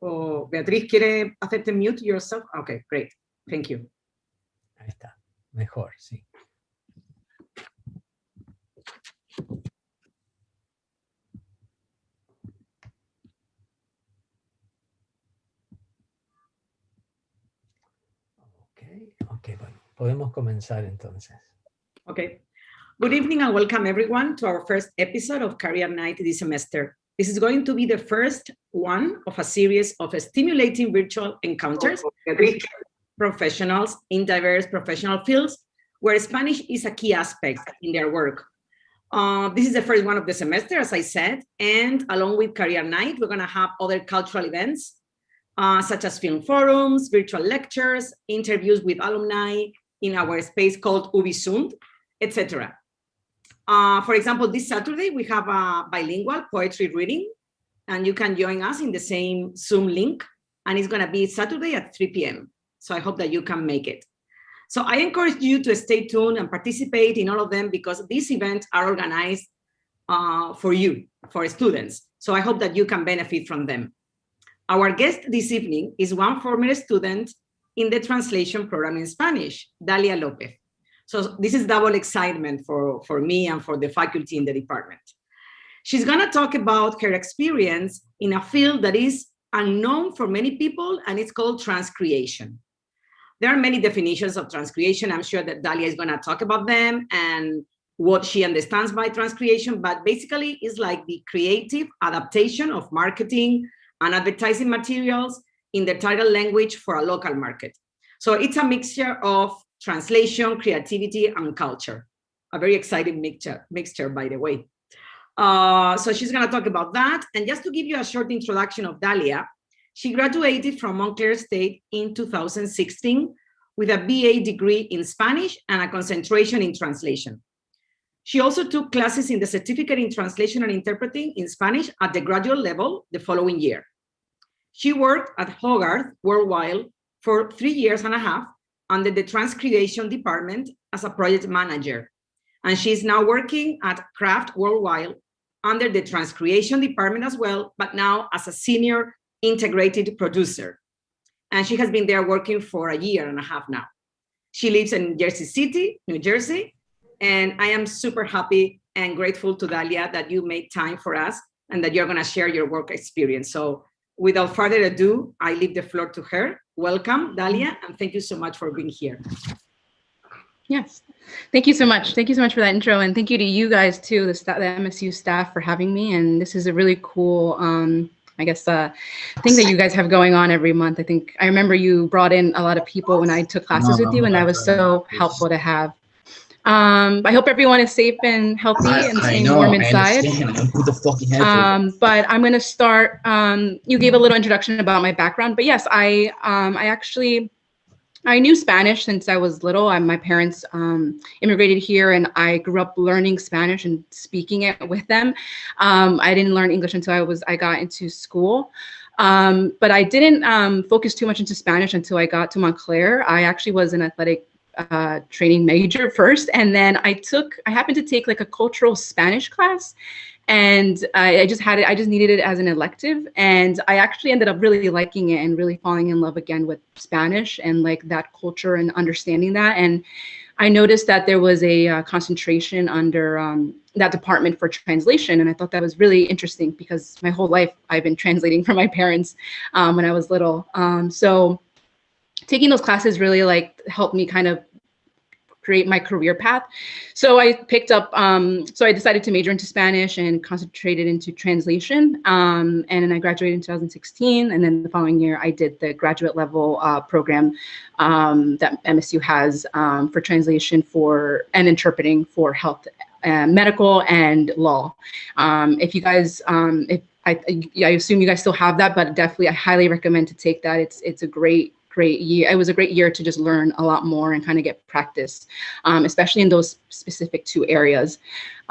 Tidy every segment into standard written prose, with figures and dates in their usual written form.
O Beatriz, ¿quiere hacerte mute yourself? Okay, great. Thank you. Ahí está. Mejor, sí. Ok, bueno, podemos comenzar entonces. Okay. Good evening and welcome everyone to our first episode of Career Night this semester. This is going to be the first one of a series of stimulating virtual encounters with professionals in diverse professional fields where Spanish is a key aspect in their work. This is the first one of the semester, as I said, and along with Career Night, we're going to have other cultural events such as film forums, virtual lectures, interviews with alumni in our space called Ubisund, etc. For example, this Saturday, we have a bilingual poetry reading, and you can join us in the same Zoom link, and it's going to be Saturday at 3 p.m. So I hope that you can make it. So I encourage you to stay tuned and participate in all of them because these events are organized for you, for students. So I hope that you can benefit from them. Our guest this evening is one former student in the translation program in Spanish, Dalia Lopez. So this is double excitement for me and for the faculty in the department. She's gonna talk about her experience in a field that is unknown for many people, and it's called transcreation. There are many definitions of transcreation. I'm sure that Dalia is gonna talk about them and what she understands by transcreation, but basically it's like the creative adaptation of marketing and advertising materials in the target language for a local market. So it's a mixture of translation, creativity, and culture. A very exciting mixture, by the way. So she's gonna talk about that. And just to give you a short introduction of Dalia, she graduated from Montclair State in 2016 with a BA degree in Spanish and a concentration in translation. She also took classes in the certificate in translation and interpreting in Spanish at the graduate level the following year. She worked at Hogarth worldwide for 3.5 years under the Transcreation department as a project manager. And she's now working at Kraft worldwide under the Transcreation department as well, but now as a senior integrated producer. And she has been there working for 1.5 years now. She lives in Jersey City, New Jersey, and I am super happy and grateful to Dalia that you made time for us and that you're gonna share your work experience. So without further ado, I leave the floor to her. Welcome, Dalia, and thank you so much for being here. Yes, thank you so much. Thank you so much for that intro, and thank you to you guys too, the MSU staff, for having me. And this is a really cool, I guess, thing that you guys have going on every month. I think I remember you brought in a lot of people when I took classes with you, and that was so helpful to have. I hope everyone is safe and healthy and staying warm inside. But I'm going to start. You gave a little introduction about my background, but yes, I knew Spanish since I was little. My parents immigrated here, and I grew up learning Spanish and speaking it with them. I didn't learn English until I got into school. But I didn't focus too much into Spanish until I got to Montclair. I actually was an athletic training major first, and then I happened to take like a cultural Spanish class, and I just needed it as an elective, and I actually ended up really liking it and really falling in love again with Spanish and like that culture and understanding that. And I noticed that there was a concentration under that department for translation, and I thought that was really interesting because my whole life I've been translating for my parents when I was little. So taking those classes really like helped me kind of create my career path. So I picked up, so I decided to major into Spanish and concentrated into translation. And then I graduated in 2016. And then the following year, I did the graduate level program that MSU has for translation and interpreting for health, medical, and law. If you guys, I assume you guys still have that, but definitely I highly recommend to take that. It's a great year. It was a great year to just learn a lot more and kind of get practice, especially in those specific 2 areas.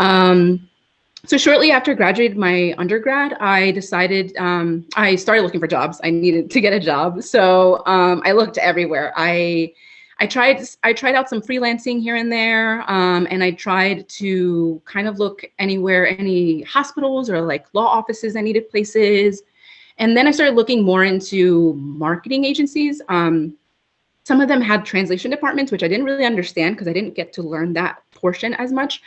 So shortly after graduating my undergrad, I decided, I started looking for jobs. I needed to get a job. So I looked everywhere. I tried out some freelancing here and there, and I tried to kind of look anywhere, any hospitals or like law offices I needed places. And then I started looking more into marketing agencies. Some of them had translation departments, which I didn't really understand because I didn't get to learn that portion as much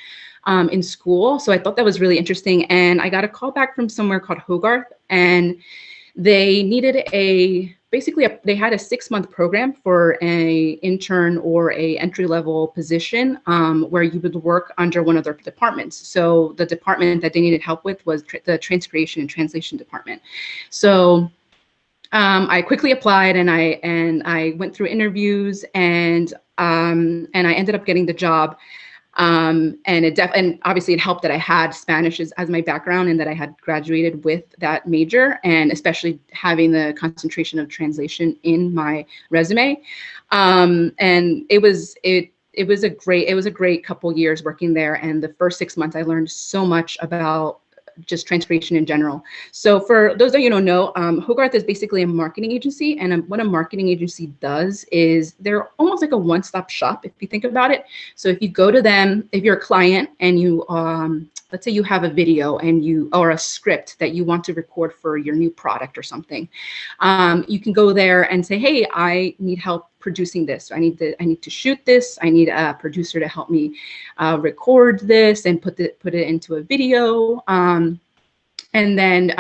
in school. So I thought that was really interesting. And I got a call back from somewhere called Hogarth, and they needed they had a 6-month program for a intern or a entry-level position where you would work under one of their departments. So the department that they needed help with was the Transcreation and Translation department. So I quickly applied, and I went through interviews, and I ended up getting the job. And obviously it helped that I had Spanish as my background and that I had graduated with that major, and especially having the concentration of translation in my resume. And it was a great couple years working there. And the first 6 months I learned so much about just transcreation in general. So for those of you who don't know, Hogarth is basically a marketing agency, and what a marketing agency does is they're almost like a one-stop shop if you think about it. So if you go to them, if you're a client and you let's say you have a video or a script that you want to record for your new product or something, you can go there and say, hey, I need help producing this. I need to shoot this. I need a producer to help me record this and put it into a video, and then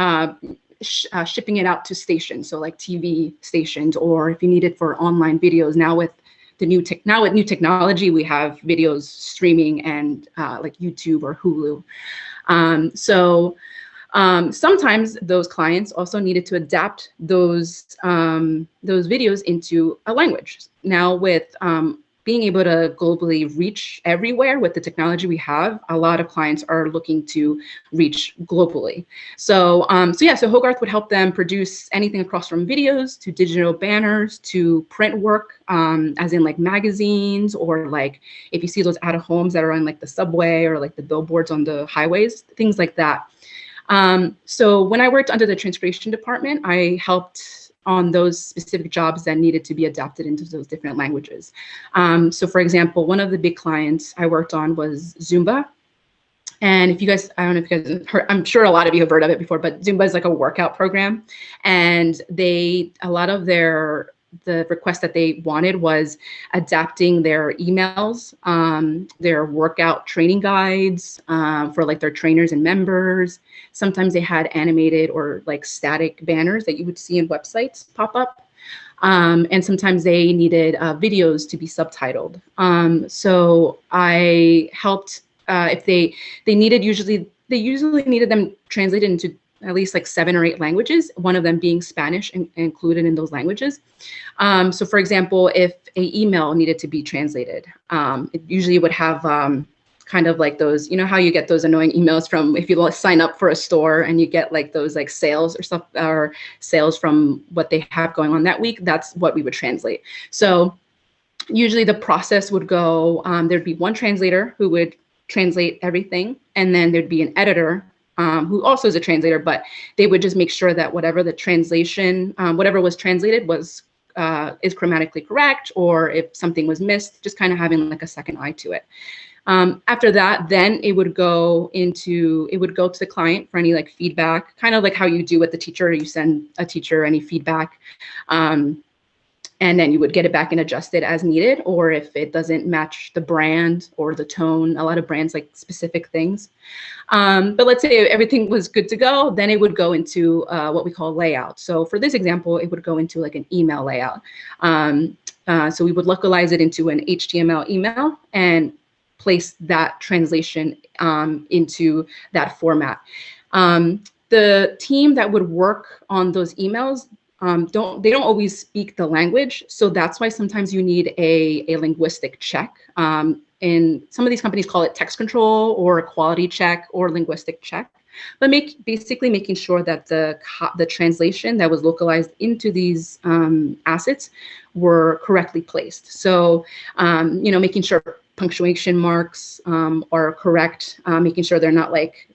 shipping it out to stations, so like TV stations, or if you need it for online videos. Now with new technology, we have videos streaming and like YouTube or Hulu. Sometimes those clients also needed to adapt those videos into a language. Now with being able to globally reach everywhere with the technology we have, a lot of clients are looking to reach globally. So Hogarth would help them produce anything across from videos to digital banners to print work, as in like magazines, or like if you see those out-of-homes that are on like the subway or like the billboards on the highways, things like that. So when I worked under the Transcreation department, I helped on those specific jobs that needed to be adapted into those different languages. So for example, one of the big clients I worked on was Zumba. And if you guys, I don't know if you guys have heard, I'm sure a lot of you have heard of it before, but Zumba is like a workout program. And a lot of the request that they wanted was adapting their emails, their workout training guides for like their trainers and members. Sometimes they had animated or like static banners that you would see in websites pop up. And sometimes they needed videos to be subtitled. So I helped if they usually needed them translated into at least like 7 or 8 languages, one of them being Spanish included in those languages. So for example, if an email needed to be translated, it usually would have kind of like those, you know how you get those annoying emails from if you sign up for a store and you get like those like sales or stuff, or sales from what they have going on that week. That's what we would translate. So usually the process would go, there'd be one translator who would translate everything, and then there'd be an editor who also is a translator, but they would just make sure that whatever the translation, whatever was translated was is grammatically correct, or if something was missed, just kind of having like a second eye to it. After that, then it would go to the client for any like feedback, kind of like how you do with the teacher. You send a teacher any feedback, and then you would get it back and adjust it as needed, or if it doesn't match the brand or the tone. A lot of brands like specific things. But let's say everything was good to go, then it would go into what we call layout. So for this example, it would go into like an email layout. So we would localize it into an HTML email and place that translation into that format. The team that would work on those emails, they don't always speak the language. So that's why sometimes you need a linguistic check. And some of these companies call it text control or a quality check or linguistic check, but basically making sure that the translation that was localized into these assets were correctly placed. So, making sure punctuation marks are correct, making sure they're not like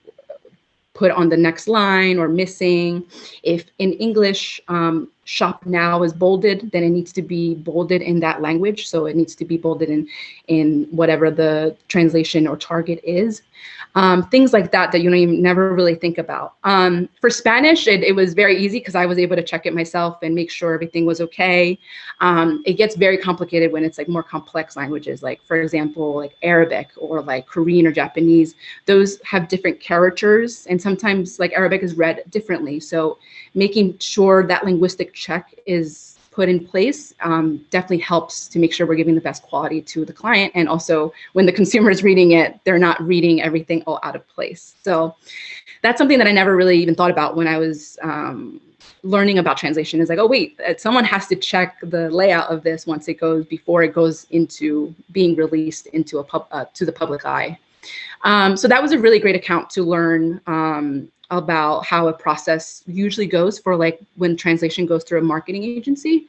put on the next line or missing. If in English, shop now is bolded, then it needs to be bolded in that language. So it needs to be bolded in whatever the translation or target is. things like that you never really think about. For Spanish, it was very easy because I was able to check it myself and make sure everything was okay. It gets very complicated when it's like more complex languages, like for example, like Arabic or like Korean or Japanese. Those have different characters, and sometimes like Arabic is read differently. So making sure that linguistic check is put in place definitely helps to make sure we're giving the best quality to the client. And also when the consumer is reading it, they're not reading everything all out of place. So that's something that I never really even thought about when I was learning about translation. Is like, oh wait, someone has to check the layout of this before it goes into being released into to the public eye. So that was a really great account to learn about how a process usually goes for like when translation goes through a marketing agency.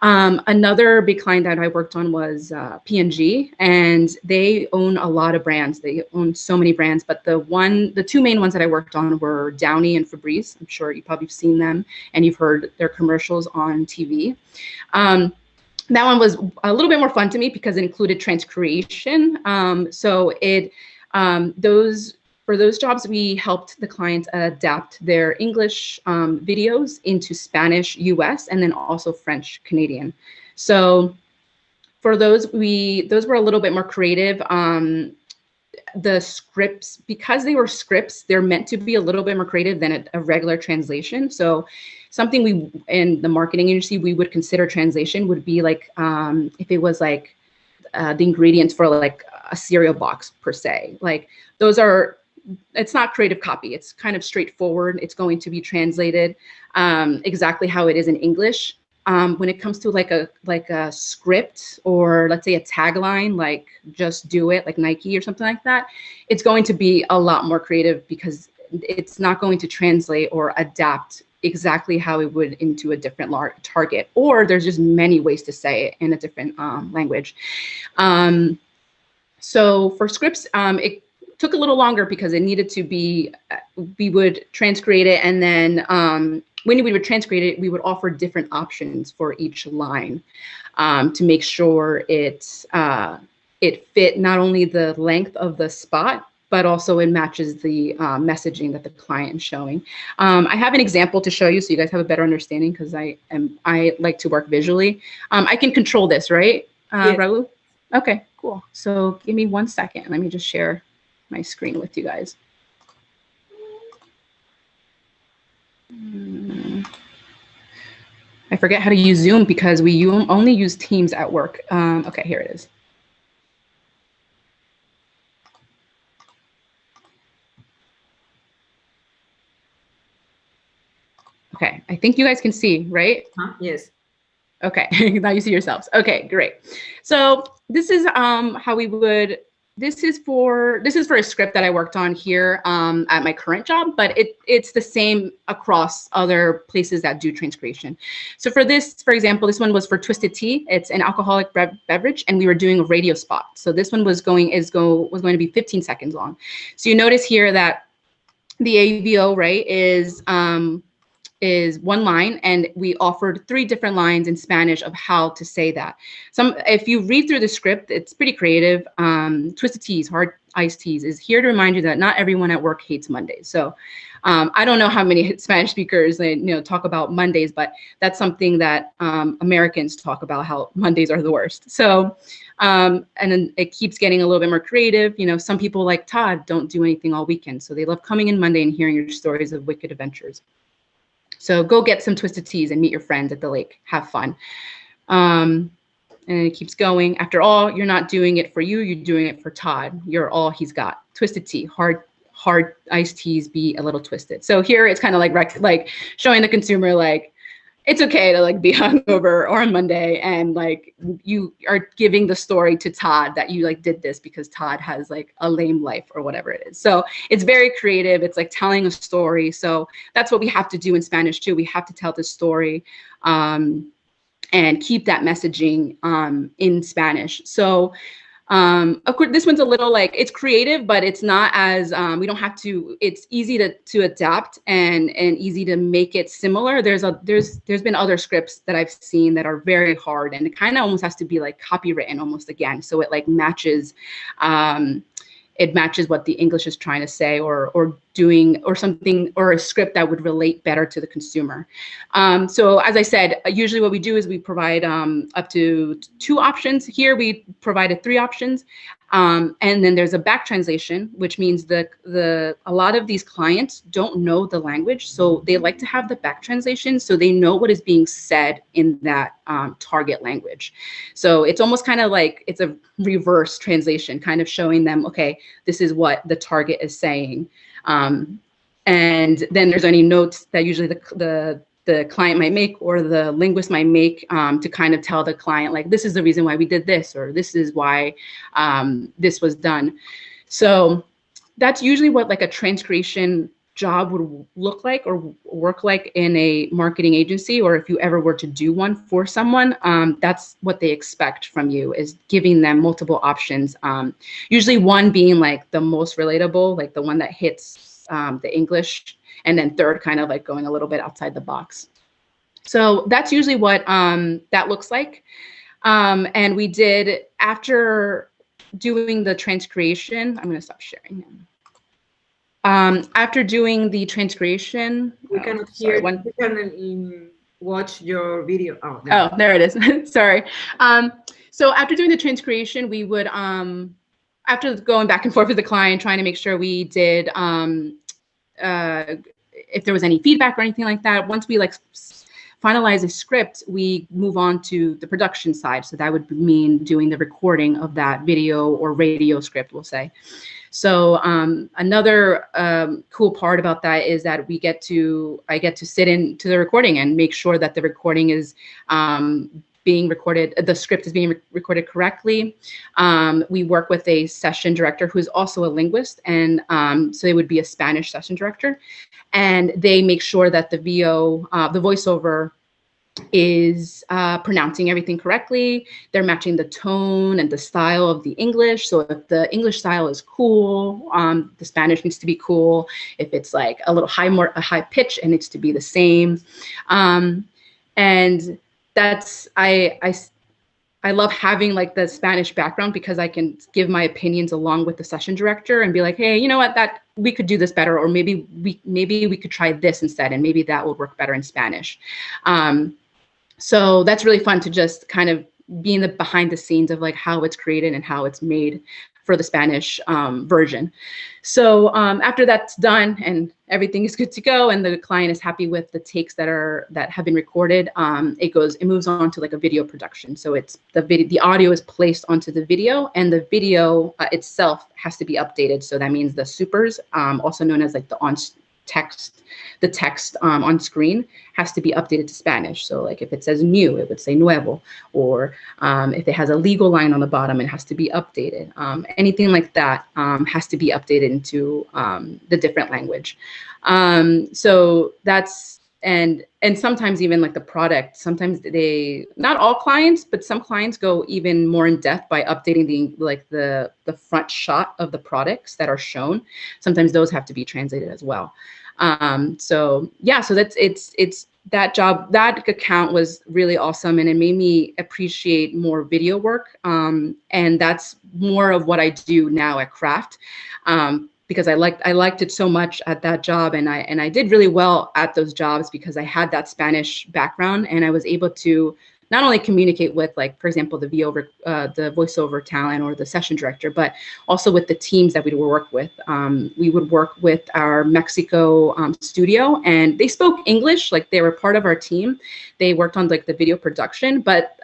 Another big client that I worked on was P&G, and they own a lot of brands. They own so many brands, but the two main ones that I worked on were Downy and Febreze. I'm sure you probably have seen them and you've heard their commercials on TV. That one was a little bit more fun to me because it included transcreation. So for those jobs, we helped the clients adapt their English videos into Spanish US and then also French Canadian. So for those were a little bit more creative. The scripts, because they were scripts, they're meant to be a little bit more creative than a regular translation. So something we, in the marketing industry, we would consider translation would be like, if it was like the ingredients for like a cereal box per se, like those are, it's not creative copy. It's kind of straightforward. It's going to be translated exactly how it is in English. When it comes to like a script or let's say a tagline, like just do it, like Nike or something like that, it's going to be a lot more creative because it's not going to translate or adapt exactly how it would into a different target, or there's just many ways to say it in a different language. So for scripts, it took a little longer because it needed to be, we would transcreate it, and then when we would transcreate it, we would offer different options for each line to make sure it fit not only the length of the spot, but also it matches the messaging that the client is showing. I have an example to show you so you guys have a better understanding because I like to work visually. I can control this, right, yes. Raul? Okay, cool. So give me 1 second. Let me just share my screen with you guys. I forget how to use Zoom because we only use Teams at work. Okay, here it is. Okay, I think you guys can see, right? Yes. Okay, now you see yourselves. Okay, great. So this is how we would. This is for a script that I worked on here at my current job, but it's the same across other places that do transcreation. So for this, for example, this one was for Twisted Tea. It's an alcoholic beverage, and we were doing a radio spot. So this one was going to be 15 seconds long. So you notice here that the AVO, right, is one line, and we offered 3 different lines in Spanish of how to say that. If you read through the script, it's pretty creative. Twisted Teas, hard iced teas, is here to remind you that not everyone at work hates Mondays. So I don't know how many Spanish speakers talk about Mondays, but that's something that Americans talk about, how Mondays are the worst. So and then it keeps getting a little bit more creative. Some people like Todd don't do anything all weekend, so they love coming in Monday and hearing your stories of wicked adventures. So go get some Twisted Teas and meet your friends at the lake. Have fun. And it keeps going. After all, you're not doing it for you. You're doing it for Todd. You're all he's got. Twisted Tea, hard iced teas, be a little twisted. So here it's kind of like showing the consumer like it's okay to like be hungover or on Monday, and like you are giving the story to Todd that you like did this because Todd has like a lame life or whatever it is. So it's very creative. It's like telling a story. So that's what we have to do in Spanish too. We have to tell the story and keep that messaging in Spanish. So of course, this one's a little like, it's creative, but it's not as, we don't have to, it's easy to adapt and easy to make it similar. There's been other scripts that I've seen that are very hard, and it kind of almost has to be like copywritten almost again. So it like matches, it matches what the English is trying to say, or doing, or something, or a script that would relate better to the consumer. So as I said, usually what we do is we provide up to 2 options. Here we provided 3 options. And then there's a back translation, which means a lot of these clients don't know the language, so they like to have the back translation so they know what is being said in that target language. So it's almost kind of like it's a reverse translation, kind of showing them, okay, this is what the target is saying. And then there's any notes that usually the client might make, or the linguist might make, to kind of tell the client, like, this is the reason why we did this, or this is why this was done. So that's usually what like a transcreation job would look like or work like in a marketing agency, or if you ever were to do one for someone. That's what they expect from you, is giving them multiple options. Usually one being like the most relatable, like the one that hits the English, and then third kind of like going a little bit outside the box. So that's usually what that looks like. And we did, after doing the transcreation, I'm going to stop sharing now. After doing the transcreation, we cannot hear. We can watch your video. Oh, there it is. Sorry. So after doing the transcreation, we would, after going back and forth with the client, trying to make sure we did, if there was any feedback or anything like that, once we like finalize a script, we move on to the production side. So that would mean doing the recording of that video or radio script, we'll say. So another cool part about that is that I get to sit into the recording and make sure that the recording is being recorded, the script is being recorded correctly. We work with a session director who's also a linguist, and so they would be a Spanish session director, and they make sure that the voiceover is pronouncing everything correctly. They're matching the tone and the style of the English. So if the English style is cool, the Spanish needs to be cool. If it's like a little a high pitch, it needs to be the same. And that's, I love having like the Spanish background, because I can give my opinions along with the session director and be like, hey, you know what, that we could do this better, or maybe we could try this instead, and maybe that would work better in Spanish. So that's really fun to just kind of be in the behind the scenes of like how it's created and how it's made for the Spanish version. So after that's done and everything is good to go, and the client is happy with the takes that have been recorded, it moves on to like a video production. So it's the audio is placed onto the video, and the video itself has to be updated. So that means the supers, also known as like the text on screen, has to be updated to Spanish. So like if it says new, it would say nuevo, or if it has a legal line on the bottom, it has to be updated. Anything like that has to be updated into the different language. So that's, and sometimes even like the product, sometimes not all clients, but some clients go even more in depth by updating the front shot of the products that are shown. Sometimes those have to be translated as well. So yeah, so it's that job, that account was really awesome, and it made me appreciate more video work. And that's more of what I do now at Craft, because I liked it so much at that job, and I did really well at those jobs because I had that Spanish background, and I was able to not only communicate with, like, for example, the voiceover talent or the session director, but also with the teams that we would work with. We would work with our Mexico studio, and they spoke English, like they were part of our team. They worked on like the video production, but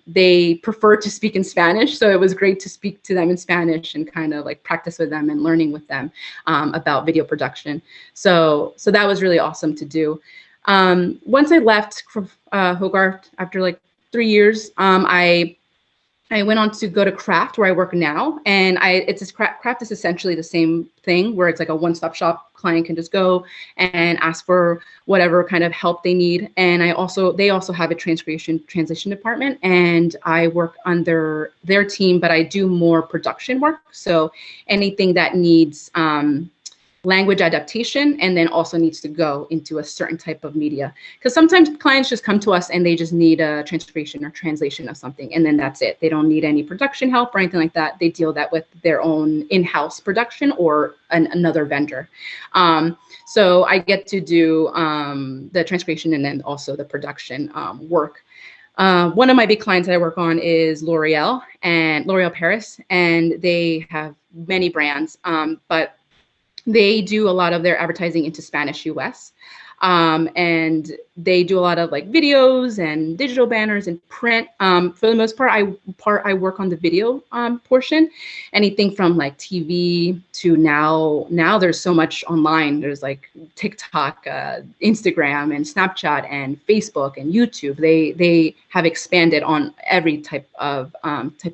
they preferred to speak in Spanish. So it was great to speak to them in Spanish and kind of like practice with them and learning with them about video production. So that was really awesome to do. Once I left Hogarth after like 3 years, I went on to go to Craft, where I work now, and Craft is essentially the same thing, where it's like a one-stop shop. Client can just go and ask for whatever kind of help they need. And they also have a translation department, and I work under their team, but I do more production work. So anything that needs language adaptation, and then also needs to go into a certain type of media. Because sometimes clients just come to us and they just need a transcription or translation of something, and then that's it. They don't need any production help or anything like that. They deal that with their own in-house production or another vendor. So I get to do the transcription and then also the production work. One of my big clients that I work on is L'Oreal and L'Oreal Paris, and they have many brands, but they do a lot of their advertising into Spanish US. And they do a lot of like videos and digital banners and print. For the most part, I work on the video portion. Anything from like TV to now there's so much online. There's like TikTok, Instagram, and Snapchat, and Facebook, and YouTube. They have expanded on every type of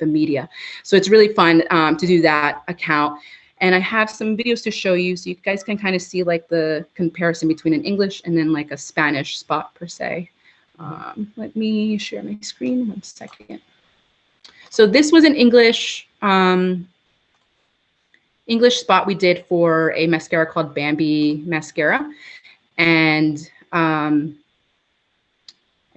media. So it's really fun to do that account. And I have some videos to show you so you guys can kind of see like the comparison between an English and then like a Spanish spot per se. Let me share my screen 1 second. So this was an English spot we did for a mascara called Bambi Mascara. And I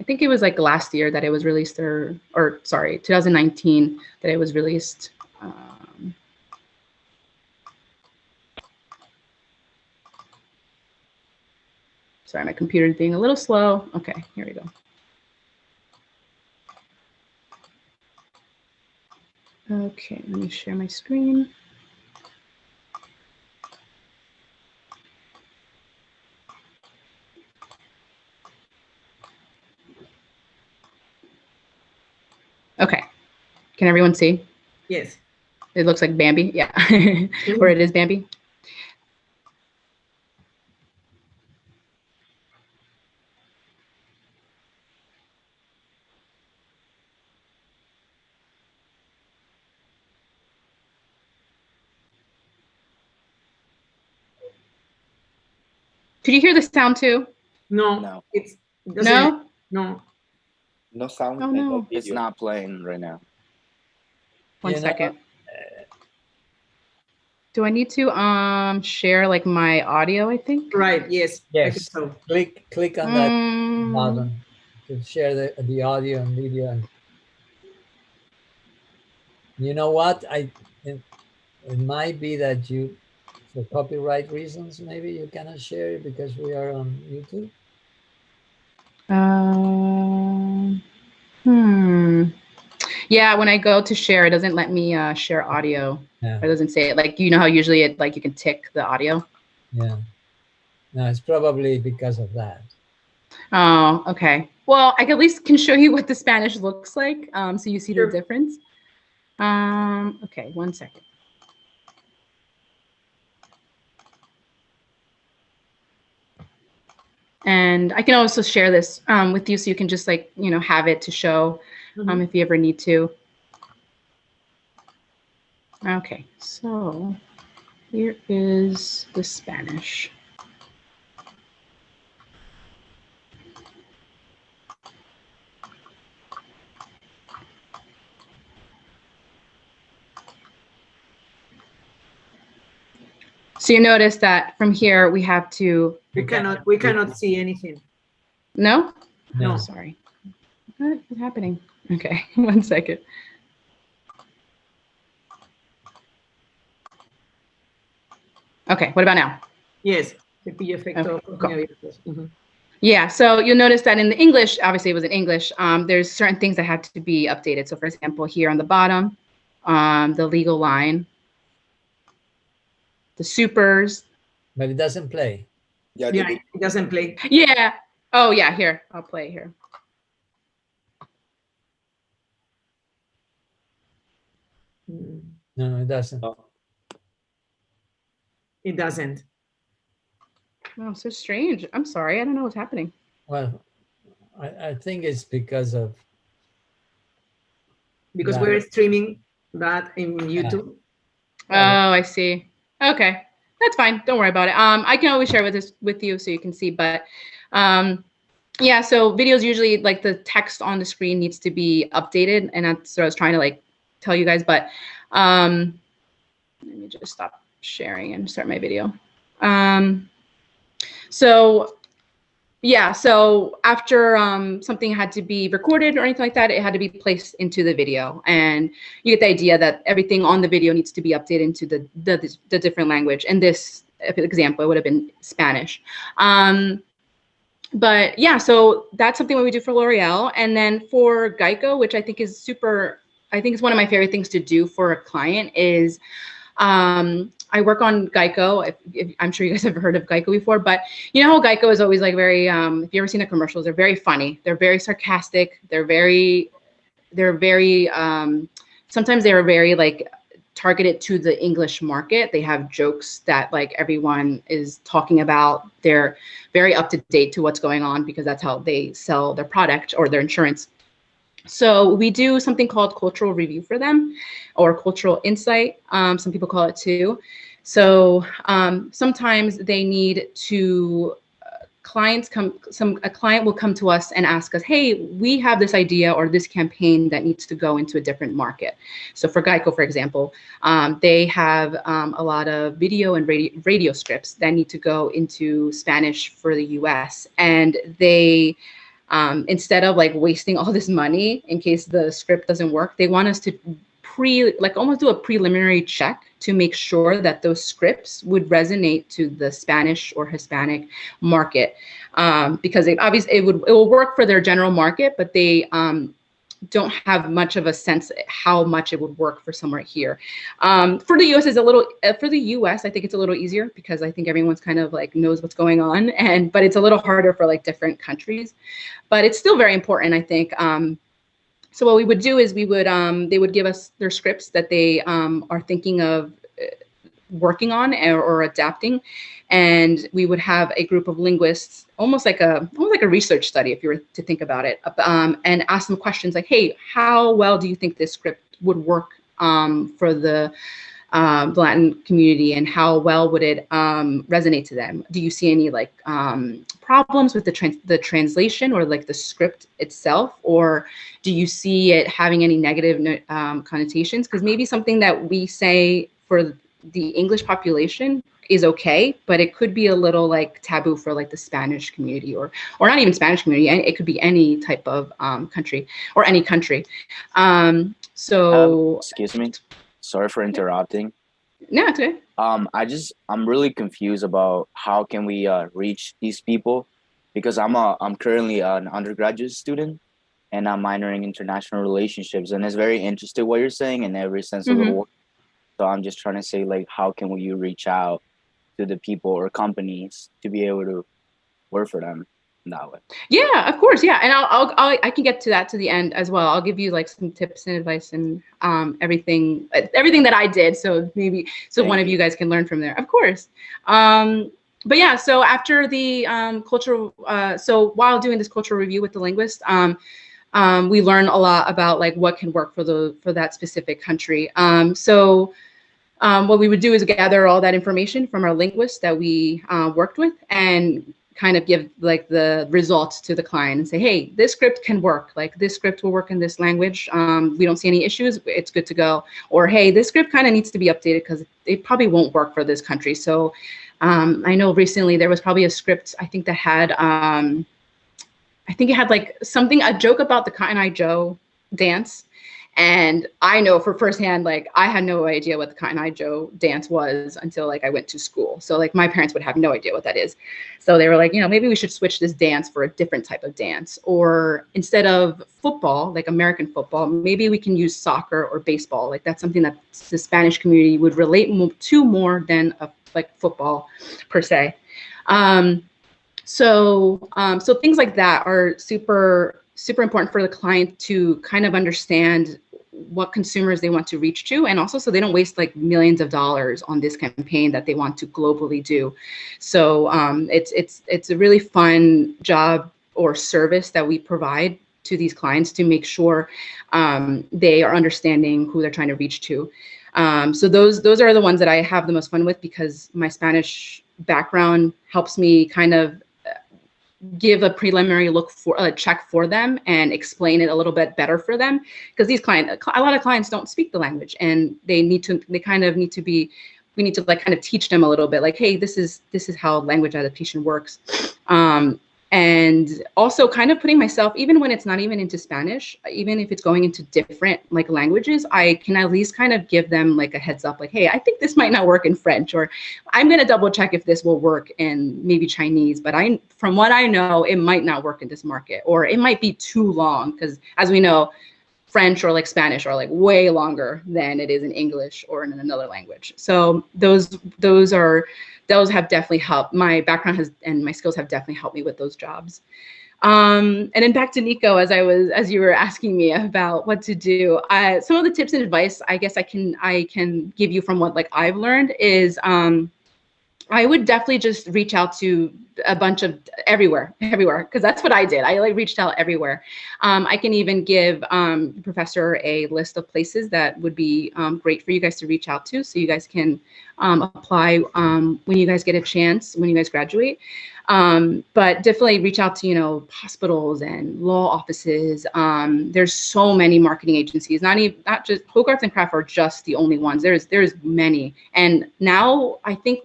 think it was like last year that it was released, or sorry, 2019 that it was released. Sorry, my computer's being a little slow. Okay, here we go. Okay, let me share my screen. Okay, can everyone see? Yes. It looks like Bambi, yeah, or it is Bambi. Could you hear the sound too? No. No? No sound. Oh, no. It's not playing right now. One second. Do I need to share like my audio, I think? Right, yes. I think Yes. so. Click on that button to share the audio and video. And you know what? It might be that you, for copyright reasons, maybe you cannot share it because we are on YouTube. Yeah, when I go to share, it doesn't let me share audio. Yeah. It doesn't say it. Like, you know how usually it like you can tick the audio? Yeah. No, it's probably because of that. Oh, okay. Well, I at least can show you what the Spanish looks like, so you see the difference. Okay, 1 second. And I can also share this with you so you can just like, you know, have it to show if you ever need to. Okay, so here is the Spanish. So you notice that from here we have to. We cannot see anything. No? No. Sorry. What is happening? Okay, 1 second. Okay, what about now? Yes. Okay, Yeah, so you'll notice that in the English, obviously it was in English, there's certain things that had to be updated. So for example, here on the bottom, the legal line, the supers. But it doesn't play. Yeah, it doesn't play. Yeah. Oh yeah, here, I'll play here. No, it doesn't. It doesn't. Oh, so strange. I'm sorry, I don't know what's happening. Well, I think it's because of. Because that. we're streaming that in YouTube. Oh, I see. Okay, that's fine. Don't worry about it. I can always share with you so you can see. But yeah, so videos usually like the text on the screen needs to be updated, and that's what I was trying to like tell you guys. But let me just stop sharing and start my video. So yeah, so after something had to be recorded or anything like that, it had to be placed into the video, and you get the idea that everything on the video needs to be updated into the different language. In this example, it would have been Spanish. But yeah, so that's something we do for L'Oreal. And then for Geico, which I think is one of my favorite things to do for a client is I work on Geico. I'm sure you guys have heard of Geico before, but you know how Geico is always like very, if you ever seen the commercials, they're very funny. They're very sarcastic. They're very, sometimes they're very like targeted to the English market. They have jokes that like everyone is talking about. They're very up to date to what's going on because that's how they sell their product or their insurance. So we do something called cultural review for them, or cultural insight. Some people call it too. So sometimes they need to, a client will come to us and ask us, hey, we have this idea or this campaign that needs to go into a different market. So for Geico, for example, they have a lot of video and radio scripts that need to go into Spanish for the US. And they, instead of like wasting all this money in case the script doesn't work, they want us to almost do a preliminary check to make sure that those scripts would resonate to the Spanish or Hispanic market, because it will work for their general market, but they don't have much of a sense how much it would work for somewhere here. For the US for the US, I think it's a little easier because I think everyone's kind of like knows what's going on, but it's a little harder for like different countries, but it's still very important, I think. So what we would do is they would give us their scripts that they are thinking of working on or adapting, and we would have a group of linguists, almost like a research study, if you were to think about it, and ask them questions like, hey, how well do you think this script would work for the Latin community, and how well would it resonate to them? Do you see any like problems with the translation or like the script itself, or do you see it having any negative connotations? Because maybe something that we say for the English population is okay, but it could be a little like taboo for like the Spanish community, or not even Spanish community. It could be any type of country or any country. So excuse me. Sorry for interrupting. No, it's okay. I'm really confused about how can we reach these people, because I'm currently an undergraduate student and I'm minoring in international relationships, and it's very interesting what you're saying in every sense of the word. So I'm just trying to say, like, how can you reach out to the people or companies to be able to work for them that way? Yeah, of course. Yeah. And I can get to that to the end as well. I'll give you like some tips and advice and everything that I did. So maybe, one of you guys can learn from there. Of course. But yeah, so after the so while doing this cultural review with the linguist, we learn a lot about like what can work for that specific country. What we would do is gather all that information from our linguists that we worked with, and kind of give like the results to the client and say, hey, this script can work. Like this script will work in this language. We don't see any issues. It's good to go. Or, hey, this script kind of needs to be updated because it probably won't work for this country. So I know recently there was probably a script, I think, that had, I think it had like a joke about the Cotton Eye Joe dance. And I know for firsthand, like I had no idea what the Cotton Eye Joe dance was until like I went to school. So like my parents would have no idea what that is. So they were like, maybe we should switch this dance for a different type of dance. Or instead of football, like American football, maybe we can use soccer or baseball. Like that's something that the Spanish community would relate to more than like football per se. So things like that are super important for the client to kind of understand what consumers they want to reach to, and also so they don't waste like millions of dollars on this campaign that they want to globally do. So it's a really fun job or service that we provide to these clients to make sure they are understanding who they're trying to reach to. So those are the ones that I have the most fun with, because my Spanish background helps me kind of give a preliminary check for them and explain it a little bit better for them, because a lot of clients don't speak the language, and they kind of need to be we need to like kind of teach them a little bit, like, hey, this is how language adaptation works. And also kind of putting myself, even when it's not even into Spanish, even if it's going into different like languages, I can at least kind of give them like a heads up, like, hey, I think this might not work in French, or I'm going to double check if this will work in maybe Chinese, but from what I know, it might not work in this market, or it might be too long, because as we know, French or like Spanish are like way longer than it is in English or in another language. So those have definitely helped. My background and my skills have definitely helped me with those jobs. And then back to Nico, as you were asking me about what to do, some of the tips and advice I guess I can give you from what like I've learned is, I would definitely just reach out to a bunch of everywhere, because that's what I did. I like reached out everywhere. I can even give the professor a list of places that would be great for you guys to reach out to, so you guys can apply when you guys get a chance, when you guys graduate. But definitely reach out to, hospitals and law offices. There's so many marketing agencies, not just Hogarth and Craft are just the only ones. There's many. And now I think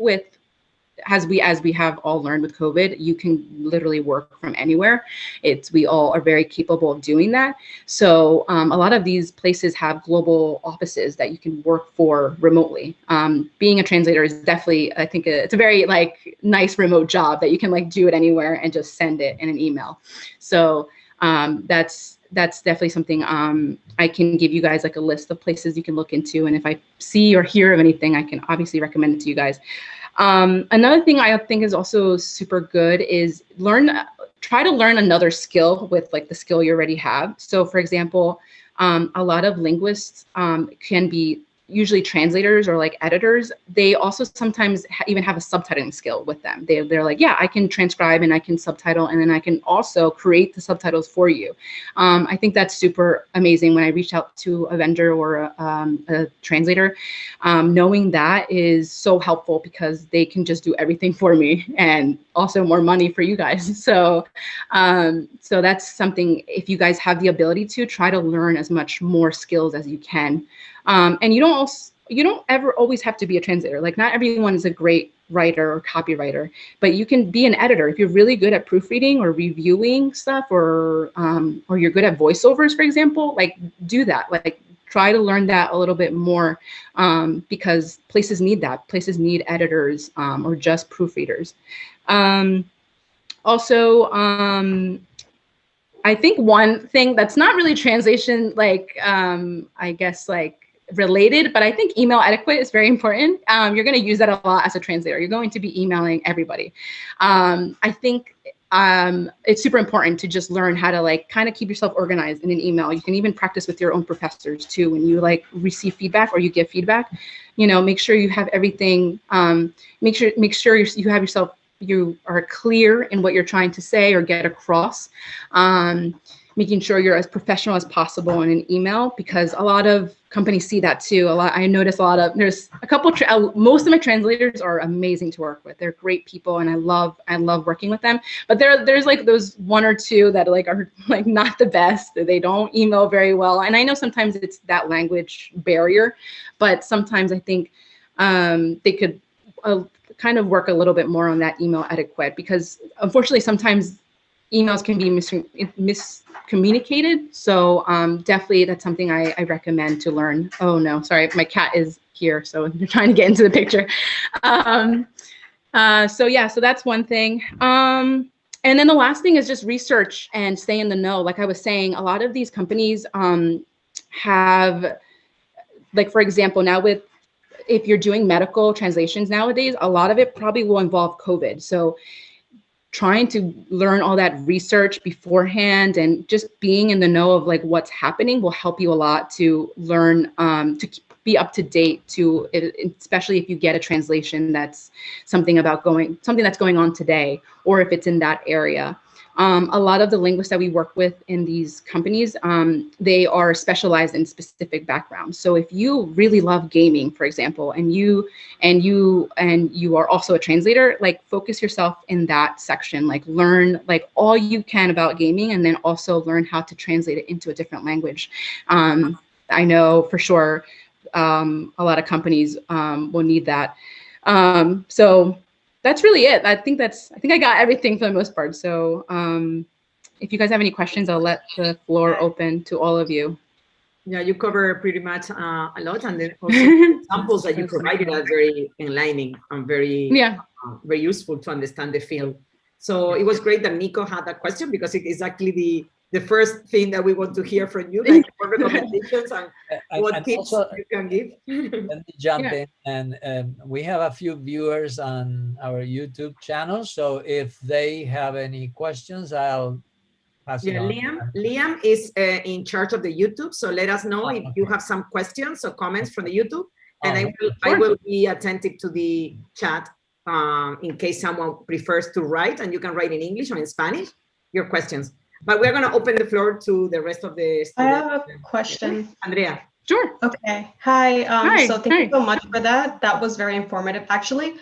as we have all learned with COVID, you can literally work from anywhere. We all are very capable of doing that. So a lot of these places have global offices that you can work for remotely. Being a translator is definitely, I think it's a very like nice remote job that you can like do it anywhere and just send it in an email. So that's definitely something I can give you guys like a list of places you can look into. And if I see or hear of anything, I can obviously recommend it to you guys. Another thing I think is also super good is try to learn another skill with like the skill you already have. So for example, a lot of linguists can be usually translators or like editors. They also sometimes even have a subtitling skill with them. They're like, yeah, I can transcribe and I can subtitle, and then I can also create the subtitles for you. I think that's super amazing. When I reach out to a vendor or a translator, knowing that is so helpful, because they can just do everything for me and also more money for you guys. So so that's something, if you guys have the ability to, try to learn as much more skills as you can. And you don't ever always have to be a translator. Like, not everyone is a great writer or copywriter, but you can be an editor. If you're really good at proofreading or reviewing stuff, or you're good at voiceovers, for example, like do that. Like, try to learn that a little bit more, because places need that. Places need editors or just proofreaders. Also, I think one thing that's not really translation, like, I guess, like, related, but I think email etiquette is very important. You're going to use that a lot as a translator. You're going to be emailing everybody. I think it's super important to just learn how to like kind of keep yourself organized in an email. You can even practice with your own professors too. When you like receive feedback or you give feedback, make sure you have everything. Make sure you are clear in what you're trying to say or get across. Making sure you're as professional as possible in an email, because a lot of companies see that too. I notice there's a couple, most of my translators are amazing to work with. They're great people, and I love working with them. But there's like those one or two that like are like not the best. They don't email very well. And I know sometimes it's that language barrier, but sometimes I think they could kind of work a little bit more on that email etiquette, because unfortunately sometimes emails can be miscommunicated. So definitely that's something I recommend to learn. Oh no, sorry, my cat is here, so they're trying to get into the picture. So yeah, so that's one thing. And then the last thing is just research and stay in the know. Like I was saying, a lot of these companies have, like, for example, now if you're doing medical translations nowadays, a lot of it probably will involve COVID. So trying to learn all that research beforehand and just being in the know of like what's happening will help you a lot to learn, to be up to date, especially if you get a translation that's something that's going on today, or if it's in that area. A lot of the linguists that we work with in these companies, they are specialized in specific backgrounds. So if you really love gaming, for example, and you are also a translator, like focus yourself in that section, like learn like all you can about gaming, and then also learn how to translate it into a different language. I know for sure a lot of companies will need that. So that's really it. I think I got everything for the most part. So if you guys have any questions, I'll let the floor open to all of you. Yeah, you cover pretty much a lot, and then also the examples that you provided are very enlightening and very very useful to understand the field. So it was great that Nico had that question, because it's exactly the first thing that we want to hear from you, like what recommendations and what tips also, you can give. Let me jump in, and we have a few viewers on our YouTube channel, so if they have any questions, I'll pass it on. Liam is in charge of the YouTube, so let us know if you have some questions or comments from the YouTube, and I will be attentive to the chat in case someone prefers to write, and you can write in English or in Spanish your questions. But we're going to open the floor to the rest of the students. I have a question. Andrea. Sure. Okay. Hi. So thank you so much for that. That was very informative. Actually,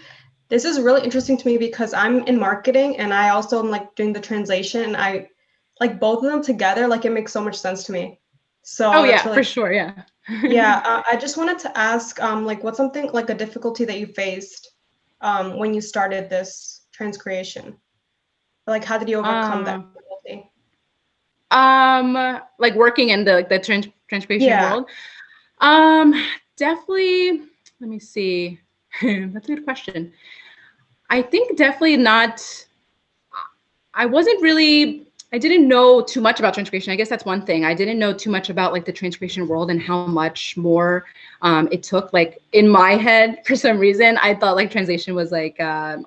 this is really interesting to me because I'm in marketing, and I also am like doing the translation, and I like both of them together. Like it makes so much sense to me. So yeah, really, for sure. Yeah. Yeah. I just wanted to ask, like, what's something like a difficulty that you faced when you started this transcreation? Like, how did you overcome that difficulty? Like working in the transcreation world. Definitely. Let me see. That's a good question. I think definitely not. I didn't know too much about transcreation. I guess that's one thing. I didn't know too much about like the transcreation world and how much more it took. Like in my head, for some reason, I thought like translation was like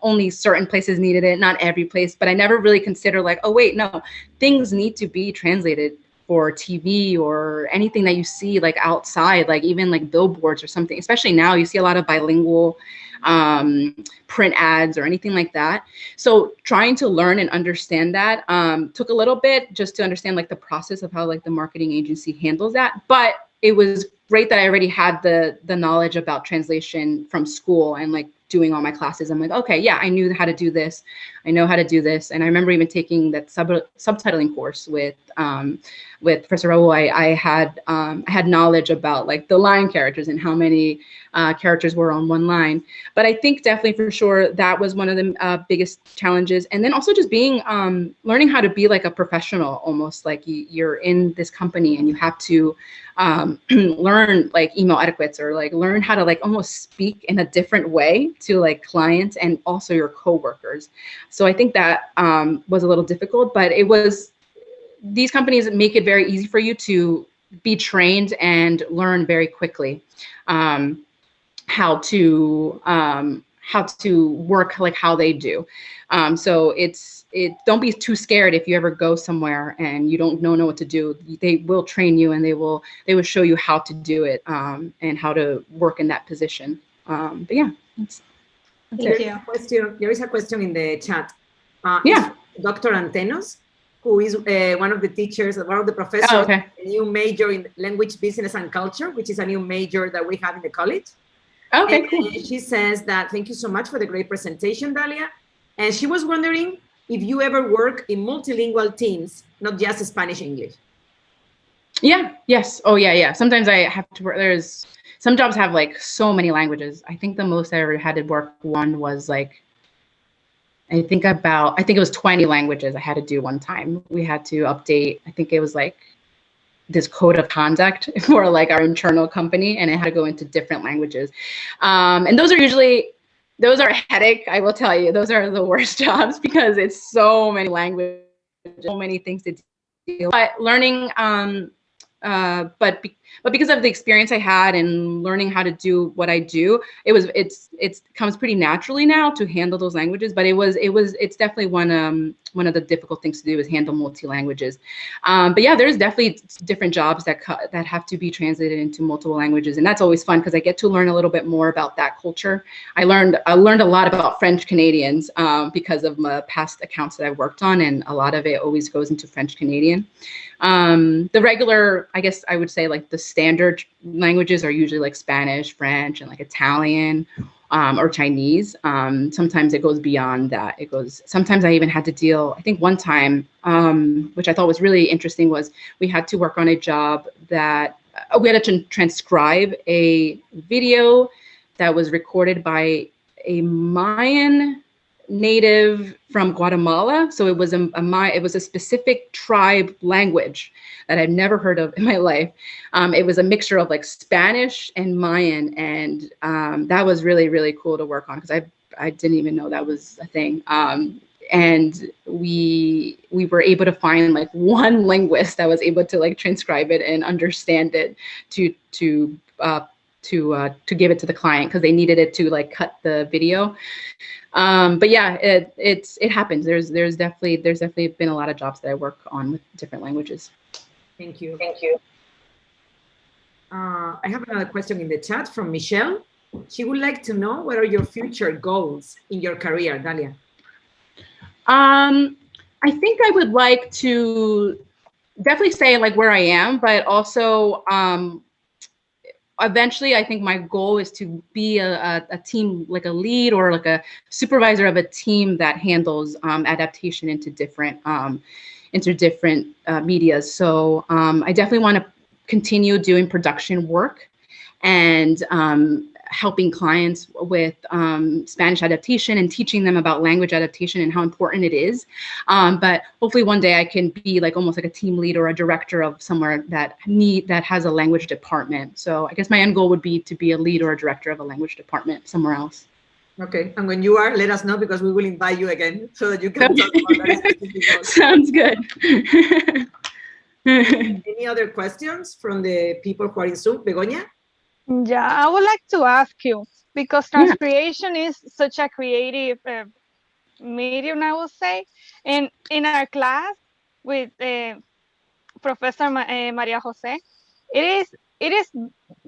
only certain places needed it, not every place. But I never really considered like, oh wait, no, things need to be translated for TV or anything that you see like outside, like even like billboards or something. Especially now, you see a lot of bilingual print ads or anything like that. So trying to learn and understand that took a little bit just to understand like the process of how like the marketing agency handles that. But it was great that I already had the knowledge about translation from school and like doing all my classes. I'm like, okay, yeah, I knew how to do this. I know how to do this. And I remember even taking that subtitling course with Professor Raul. I had knowledge about like the line characters and how many characters were on one line. But I think definitely for sure that was one of the biggest challenges. And then also just being learning how to be like a professional, almost like you're in this company and you have to learn like email etiquettes or like learn how to like almost speak in a different way to like clients and also your coworkers. So I think that was a little difficult, but these companies make it very easy for you to be trained and learn very quickly how to work like how they do. So don't be too scared if you ever go somewhere and you don't know what to do. They will train you and they will show you how to do it and how to work in that position. But yeah, that's Thank you. There is a question in the chat. Yeah. Dr. Antenos, who is one of the teachers, one of the professors, a new major in language, business, and culture, which is a new major that we have in the college. Okay, cool. And she says that, thank you so much for the great presentation, Dalia. And she was wondering if you ever work in multilingual teams, not just Spanish, English. Yeah, yes. Oh, yeah. Sometimes I have to work. Some jobs have like so many languages. I think the most I ever had to work one was like, I think it was 20 languages I had to do one time. We had to update, I think it was like this code of conduct for like our internal company, and it had to go into different languages. And those are a headache, I will tell you. Those are the worst jobs because it's so many languages, so many things to deal with. But learning, but because of the experience I had and learning how to do what I do, it comes pretty naturally now to handle those languages. But it's definitely one of the difficult things to do is handle multi-languages. But yeah, there's definitely different jobs that have to be translated into multiple languages, and that's always fun because I get to learn a little bit more about that culture. I learned a lot about French Canadians because of my past accounts that I worked on, and a lot of it always goes into French Canadian. The regular, I guess I would say like the standard languages are usually like Spanish, French, and like Italian or Chinese. Sometimes it goes beyond that. Sometimes I even had to deal, I think one time, which I thought was really interesting, was we had to work on a job that we had to transcribe a video that was recorded by a Mayan native from Guatemala. So it was it was a specific tribe language that I'd never heard of in my life. It was a mixture of like Spanish and Mayan, and that was really, really cool to work on because I didn't even know that was a thing. And we were able to find like one linguist that was able to like transcribe it and understand it to give it to the client because they needed it to like cut the video. But yeah, it happens. There's definitely been a lot of jobs that I work on with different languages. Thank you. Thank you. I have another question in the chat from Michelle. She would like to know what are your future goals in your career, Dalia? I think I would like to definitely stay like where I am, but also eventually I think my goal is to be a team, like a lead or like a supervisor of a team that handles adaptation into different medias. So I definitely want to continue doing production work and helping clients with Spanish adaptation and teaching them about language adaptation and how important it is. But hopefully one day I can be like almost like a team lead or a director of somewhere that has a language department. So I guess my end goal would be to be a lead or a director of a language department somewhere else. Okay, and when you are, let us know because we will invite you again so that you can talk about that. Sounds good. Any other questions from the people who are in Zoom? Begoña? Yeah, I would like to ask you, because transcreation is such a creative medium, I would say. And in our class with Professor Maria Jose, it is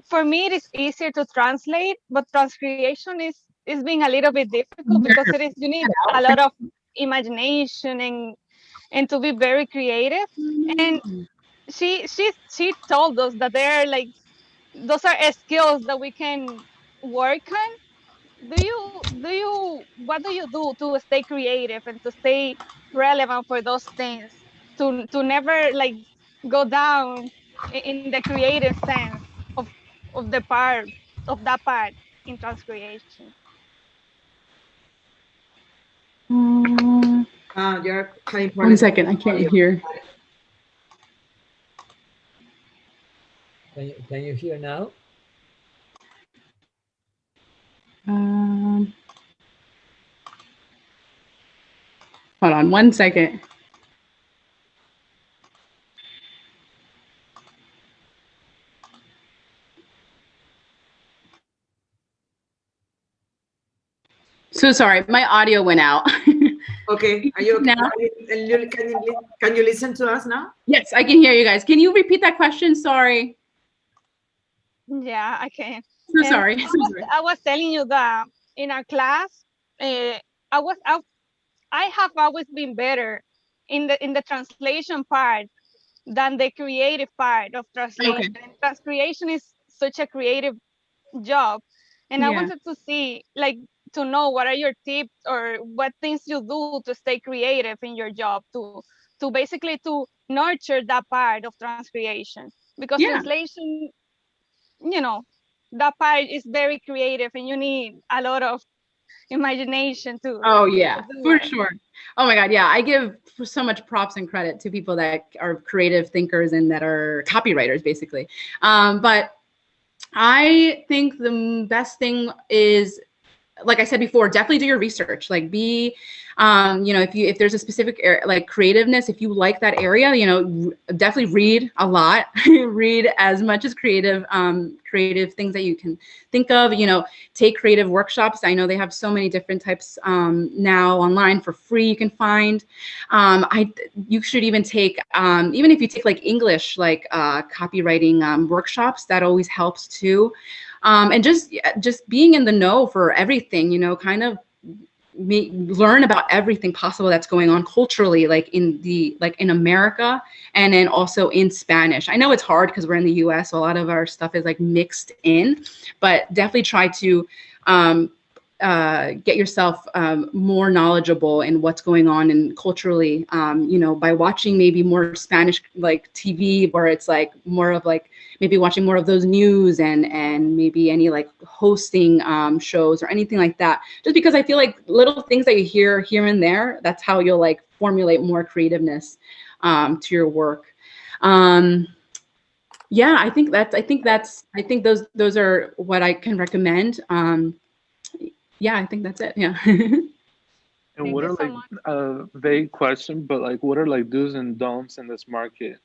for me it is easier to translate, but transcreation is being a little bit difficult because you need a lot of imagination and to be very creative. And she told us that there are like those are skills that we can work on. What do you do to stay creative and to stay relevant for those things, to never like go down in the creative sense of that part in transcreation? You're having 1 second, I can't hear. Can you hear now? Hold on 1 second. So sorry, my audio went out. Okay, are you okay now? Can you listen to us now? Yes, I can hear you guys. Can you repeat that question? Sorry. Yeah, I can. So sorry. I was telling you that in our class, I have always been better in the translation part than the creative part of translation. Okay. Transcreation is such a creative job, and I wanted to see, like, to know what are your tips or what things you do to stay creative in your job, to basically to nurture that part of transcreation, because translation, you know, that part is very creative and you need a lot of imagination too. Oh yeah, for sure. Oh my God, yeah. I give so much props and credit to people that are creative thinkers and that are copywriters, basically. But I think the best thing is, like I said before, definitely do your research. Like be, if there's a specific area, like creativeness, if you like that area, definitely read a lot. Read as much as creative things that you can think of. Take creative workshops. I know they have so many different types now online for free. You can find. You should even take, even if you take like English, like copywriting workshops, that always helps too. And just being in the know for everything, kind of learn about everything possible that's going on culturally, like in America, and then also in Spanish. I know it's hard because we're in the US, so a lot of our stuff is like mixed in, but definitely try to get yourself more knowledgeable in what's going on and culturally, you know, by watching maybe more Spanish like TV, where it's like more of like maybe watching more of those news and maybe any like hosting shows or anything like that. Just because I feel like little things that you hear here and there, that's how you'll like formulate more creativeness to your work. Yeah, I think those are what I can recommend. Yeah, I think that's it. Yeah. And what are like a vague question, but like what are like do's and don'ts in this market?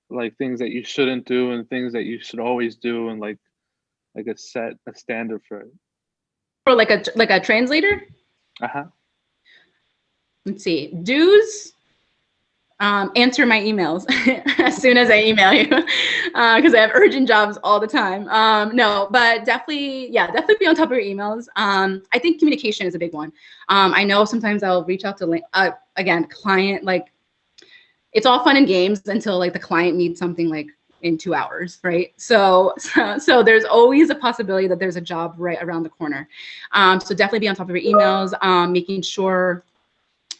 Like things that you shouldn't do and things that you should always do, and like a standard for it. Or like a translator? Uh-huh. Let's see. Do's. Answer my emails as soon as I email you, because I have urgent jobs all the time. No, but definitely be on top of your emails. I think communication is a big one. I know sometimes I'll reach out to again, client, like it's all fun and games until like the client needs something like in 2 hours, right? So there's always a possibility that there's a job right around the corner. So definitely be on top of your emails, making sure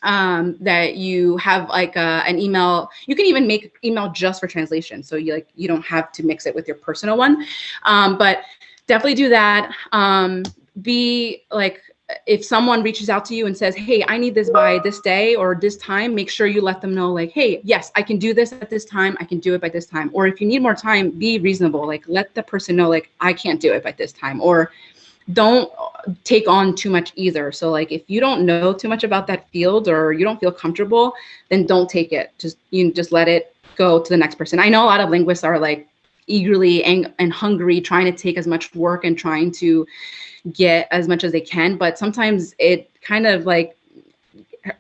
that you have like an email. You can even make email just for translation, so you don't have to mix it with your personal one, but definitely do that. Be like, if someone reaches out to you and says, hey, I need this by this day or this time, make sure you let them know like, hey, yes, I can do this at this time, I can do it by this time. Or if you need more time, be reasonable, like let the person know like I can't do it by this time, or don't take on too much either. So like if you don't know too much about that field or you don't feel comfortable, then don't take it. Just let it go to the next person. I know a lot of linguists are like eagerly and hungry, trying to take as much work and trying to get as much as they can, but sometimes it kind of like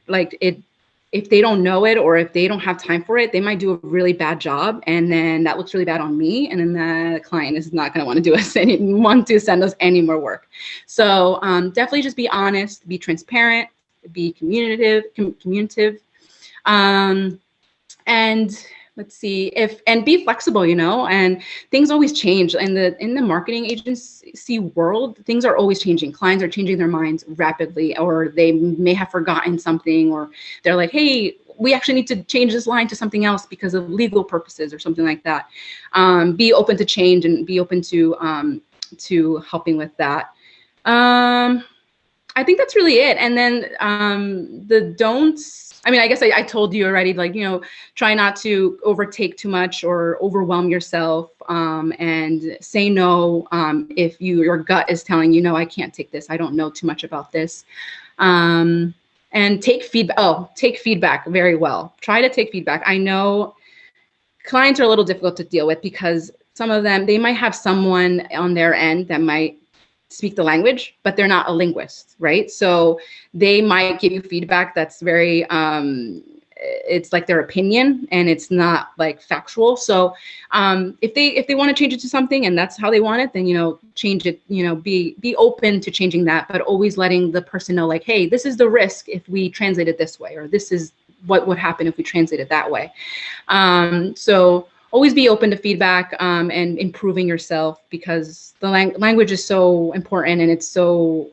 it, if they don't know it or if they don't have time for it, they might do a really bad job, and then that looks really bad on me, and then the client is not going to want to send us any more work. So definitely just be honest, be transparent, be communicative, and let's see, and be flexible, you know, and things always change in the marketing agency world. Things are always changing. Clients are changing their minds rapidly, or they may have forgotten something, or they're like, hey, we actually need to change this line to something else because of legal purposes or something like that. Be open to change and be open to helping with that. I think that's really it. And then the don'ts, I mean, I guess I told you already, like, you know, try not to overtake too much or overwhelm yourself, and say no if your gut is telling you, no, I can't take this, I don't know too much about this. And take feedback. Take feedback very well. Try to take feedback. I know clients are a little difficult to deal with because some of them, they might have someone on their end that might speak the language, but they're not a linguist, right? So they might give you feedback that's very, it's like their opinion and it's not like factual. So if they want to change it to something and that's how they want it, then, you know, change it, you know, be open to changing that, but always letting the person know like, hey, this is the risk if we translate it this way, or this is what would happen if we translate it that way. So always be open to feedback and improving yourself, because the language is so important and it's so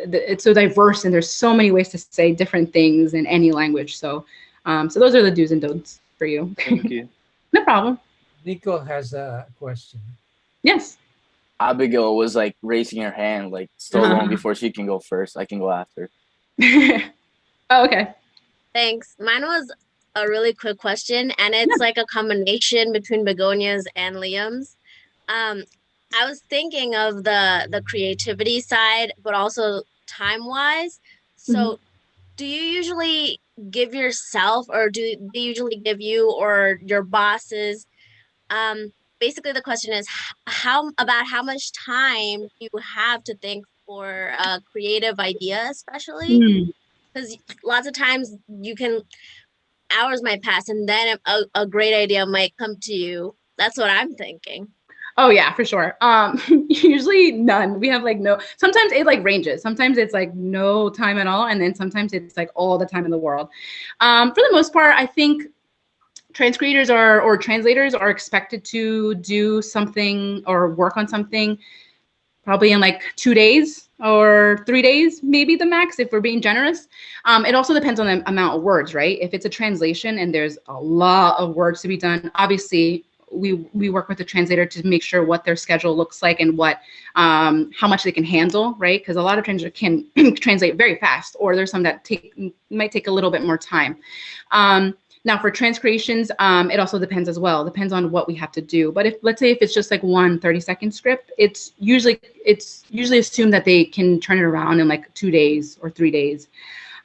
diverse, and there's so many ways to say different things in any language. So so those are the do's and don'ts for you. Thank you. No problem. Nico has a question. Yes. Abigail was like raising her hand like so long before she can go first. I can go after. Oh, okay. Thanks. Mine was a really quick question, and it's like a combination between Begonia's and Liam's. I was thinking of the creativity side, but also time-wise. So do you usually give yourself, or do they usually give you or your bosses? Basically, the question is how much time you have to think for a creative idea, especially because lots of times hours might pass and then a great idea might come to you. That's what I'm thinking. Oh yeah, for sure. Usually none. We have like no, sometimes it like ranges. Sometimes it's like no time at all. And then sometimes it's like all the time in the world. For the most part, I think transcreators or translators are expected to do something or work on something probably in like 2 days. or 3 days, maybe the max, if we're being generous. It also depends on the amount of words, right? If it's a translation and there's a lot of words to be done, obviously we work with the translator to make sure what their schedule looks like and what how much they can handle, right? Because a lot of translators can translate very fast, or there's some that might take a little bit more time. Now for transcreations, it also depends as well. Depends on what we have to do. But let's say if it's just like one 30-second script, it's usually assumed that they can turn it around in like 2 days or 3 days.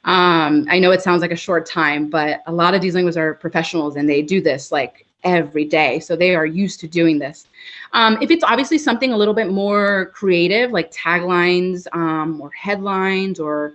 I know it sounds like a short time, but a lot of these linguists are professionals and they do this like every day. So they are used to doing this. If it's obviously something a little bit more creative, like taglines or headlines or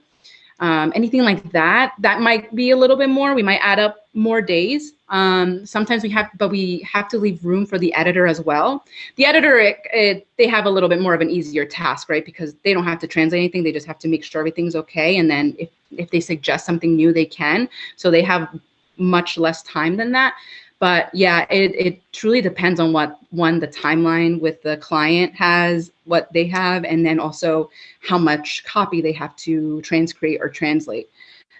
anything like that, that might be a little bit more. We might add up more days. Sometimes we have to leave room for the editor as well. The editor, they have a little bit more of an easier task, right? Because they don't have to translate anything. They just have to make sure everything's okay. And then if they suggest something new, they can. So they have much less time than that. But yeah, it truly depends on the timeline with the client has, what they have, and then also how much copy they have to transcreate or translate.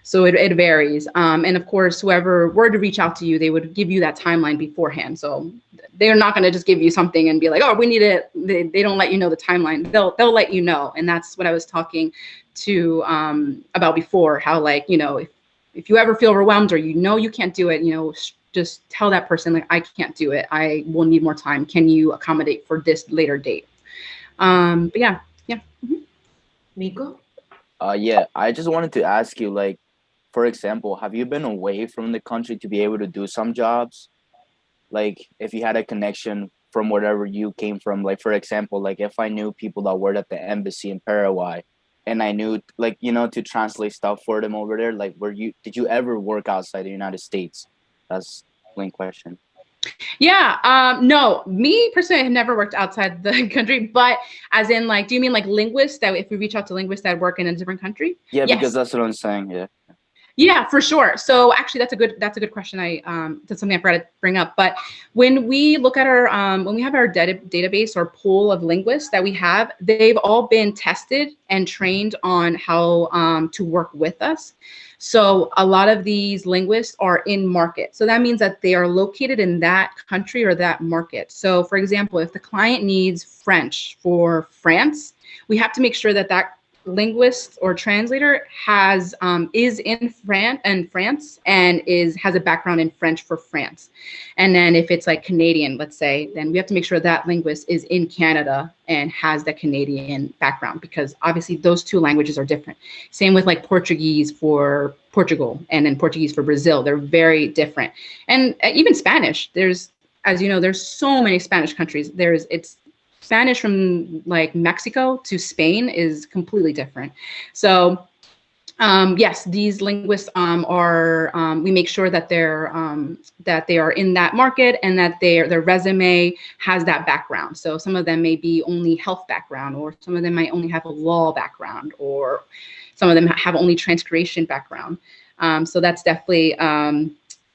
So it varies. And of course, whoever were to reach out to you, they would give you that timeline beforehand. So they're not going to just give you something and be like, oh, we need it. They don't let you know the timeline. They'll let you know. And that's what I was talking to about before, how like, if you ever feel overwhelmed or you can't do it, just tell that person, like, I can't do it. I will need more time. Can you accommodate for this later date? But yeah. Mm-hmm. Nico? Yeah, I just wanted to ask you, like, for example, have you been away from the country to be able to do some jobs? Like, if you had a connection from wherever you came from, like, for example, like if I knew people that worked at the embassy in Paraguay and I knew, like, to translate stuff for them over there, like, did you ever work outside the United States? That's the main question. Yeah, no, me personally, I have never worked outside the country, but as in like, do you mean like linguists, that if we reach out to linguists that work in a different country? Yeah, yes. Because that's what I'm saying, yeah. Yeah, for sure. So actually, that's a good question. That's something I forgot to bring up. But when we look at our when we have our database or pool of linguists that we have, they've all been tested and trained on how to work with us. So a lot of these linguists are in market. So that means that they are located in that country or that market. So for example, if the client needs French for France, we have to make sure that linguist or translator is in France and has a background in French for France. And then if it's like Canadian, let's say, then we have to make sure that linguist is in Canada and has the Canadian background, because obviously those two languages are different. Same with like Portuguese for Portugal and then Portuguese for Brazil. They're very different. And even Spanish, there's so many Spanish countries. It's Spanish from like Mexico to Spain is completely different. So yes, these linguists we make sure that they are in that market and that their resume has that background. So some of them may be only health background, or some of them might only have a law background, or some of them have only transcreation background. So that's definitely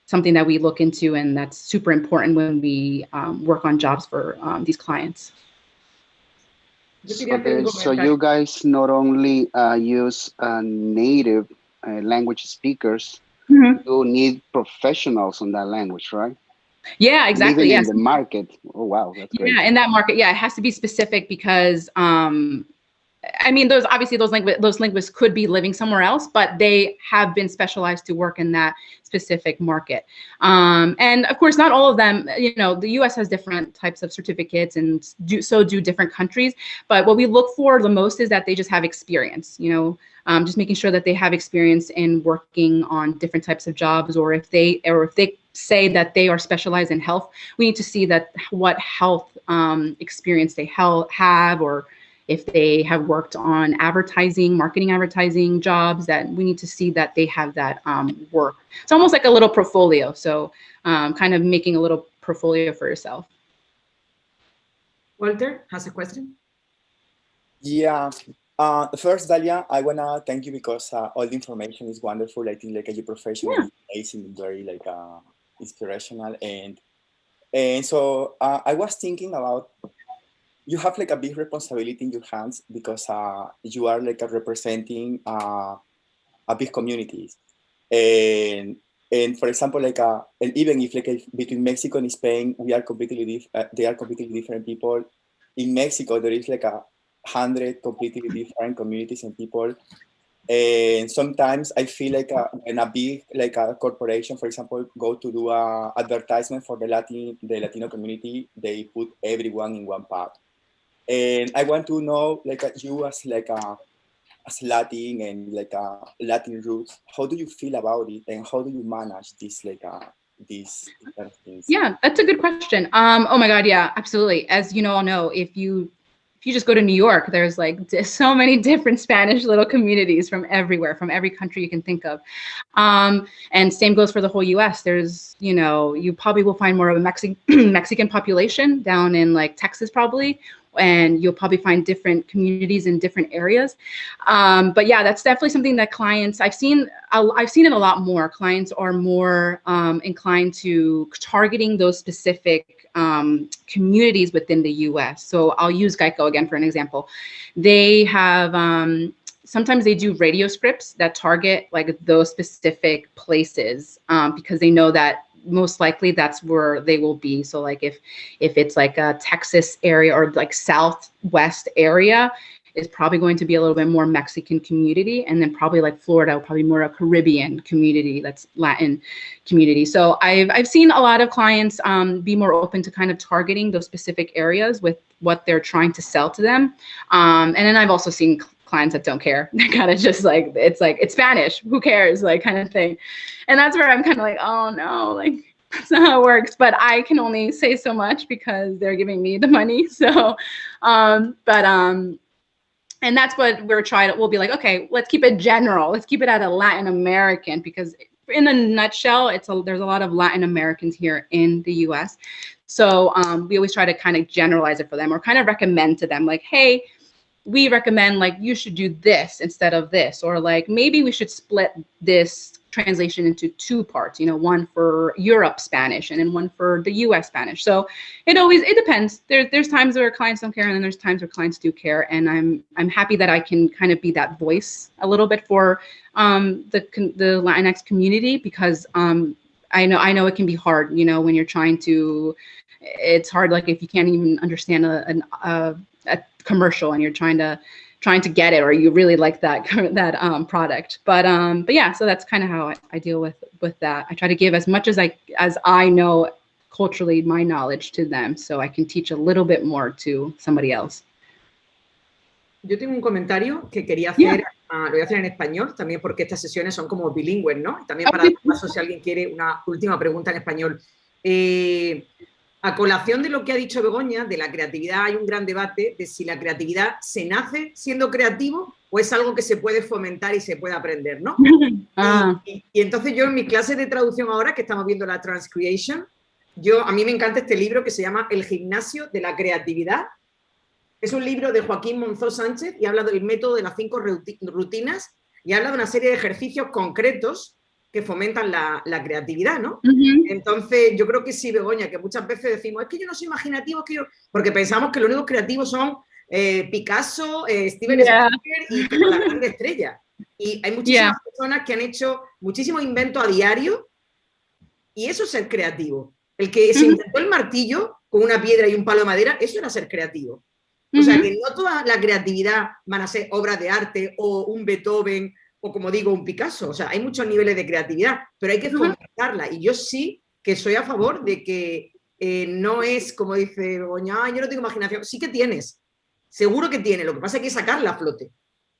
something that we look into, and that's super important when we work on jobs for these clients. So you guys not only use native language speakers, mm-hmm. you need professionals on that language, right? Yeah, exactly. Living in the market. Oh, wow. That's great. Yeah, in that market. Yeah, it has to be specific because, I mean, those linguists could be living somewhere else, but they have been specialized to work in that specific market. And of course, not all of them, the US has different types of certificates, and so do different countries. But what we look for the most is that they just have experience, just making sure that they have experience in working on different types of jobs, or if they say that they are specialized in health, we need to see what health experience they have, or if they have worked on marketing advertising jobs, that we need to see that they have that work. It's almost like a little portfolio. So kind of making a little portfolio for yourself. Walter has a question. Yeah. First, Dalia, I want to thank you because all the information is wonderful. I think like your professional is amazing, very like inspirational. And so I was thinking about you have like a big responsibility in your hands because you are like representing a big community. And for example, like and even if like between Mexico and Spain, we are completely they are completely different people. In Mexico, there is like 100 completely different communities and people. And sometimes I feel like when a big like a corporation, for example, go to do a advertisement for the Latino community, they put everyone in one pot. And I want to know, like you as like as Latin and like Latin roots, how do you feel about it, and how do you manage this like these kind of things? Yeah, that's a good question. Oh my God, yeah, absolutely. As you all know, if you just go to New York, there's like so many different Spanish little communities from everywhere, from every country you can think of. And same goes for the whole US. There's, you know, you probably will find more of a Mexican population down in like Texas probably, and you'll probably find different communities in different areas. But yeah, that's definitely something that clients, I've seen it a lot more. Clients are more inclined to targeting those specific communities within the US. So I'll use Geico again for an example. They have, sometimes they do radio scripts that target like those specific places because they know that most likely that's where they will be. So like if it's like a Texas area or like Southwest area, is probably going to be a little bit more Mexican community, and then probably like Florida, probably more a Caribbean community, that's Latin community. So I've seen a lot of clients be more open to kind of targeting those specific areas with what they're trying to sell to them. And then I've also seen clients that don't care. They're kind of just like, it's Spanish, who cares, like kind of thing. And that's where I'm kind of like, oh no, like that's not how it works. But I can only say so much because they're giving me the money. So, and that's what we'll be like, okay, let's keep it general. Let's keep it at a Latin American, because in a nutshell, there's a lot of Latin Americans here in the US. So we always try to kind of generalize it for them, or kind of recommend to them like, hey, we recommend like you should do this instead of this, or like maybe we should split this translation into two parts, you know, one for Europe Spanish and then one for the US Spanish. So it depends. There's times where clients don't care, and then there's times where clients do care. And I'm happy that I can kind of be that voice a little bit for the Latinx community, because I know it can be hard, you know, when you're trying to, it's hard, like if you can't even understand a commercial and you're trying to get it, or you really like that product. But yeah, so that's kind of how I deal with that. I try to give as much as I know culturally, my knowledge to them, so I can teach a little bit more to somebody else. Yo tengo un comentario que quería hacer, lo voy a hacer en español, también porque estas sesiones son como bilingües, ¿no? También para dar paso si alguien quiere una última pregunta en español. A colación de lo que ha dicho Begoña, de la creatividad, hay un gran debate de si la creatividad se nace siendo creativo o es algo que se puede fomentar y se puede aprender, ¿no? Y entonces yo en mi clase de traducción ahora, que estamos viendo la Transcreation, a mí me encanta este libro que se llama El gimnasio de la creatividad. Es un libro de Joaquín Monzó Sánchez y habla del método de las 5 rutinas y habla de una serie de ejercicios concretos que fomentan la creatividad, ¿no? Entonces, yo creo que sí, Begoña, que muchas veces decimos, es que yo no soy imaginativo, porque pensamos que los únicos creativos son Picasso, Steven Spielberg y como la gran estrella. Y hay muchísimas personas que han hecho muchísimos inventos a diario, y eso es ser creativo. El que se inventó el martillo con una piedra y un palo de madera, eso era ser creativo. O sea, que no toda la creatividad van a ser obras de arte o un Beethoven o, como digo, un Picasso. O sea, hay muchos niveles de creatividad, pero hay que fomentarla. Y yo sí que soy a favor de que no es, como dice Begoña, yo no tengo imaginación. Sí que tienes, seguro que tienes. Lo que pasa es que hay que sacarla a flote.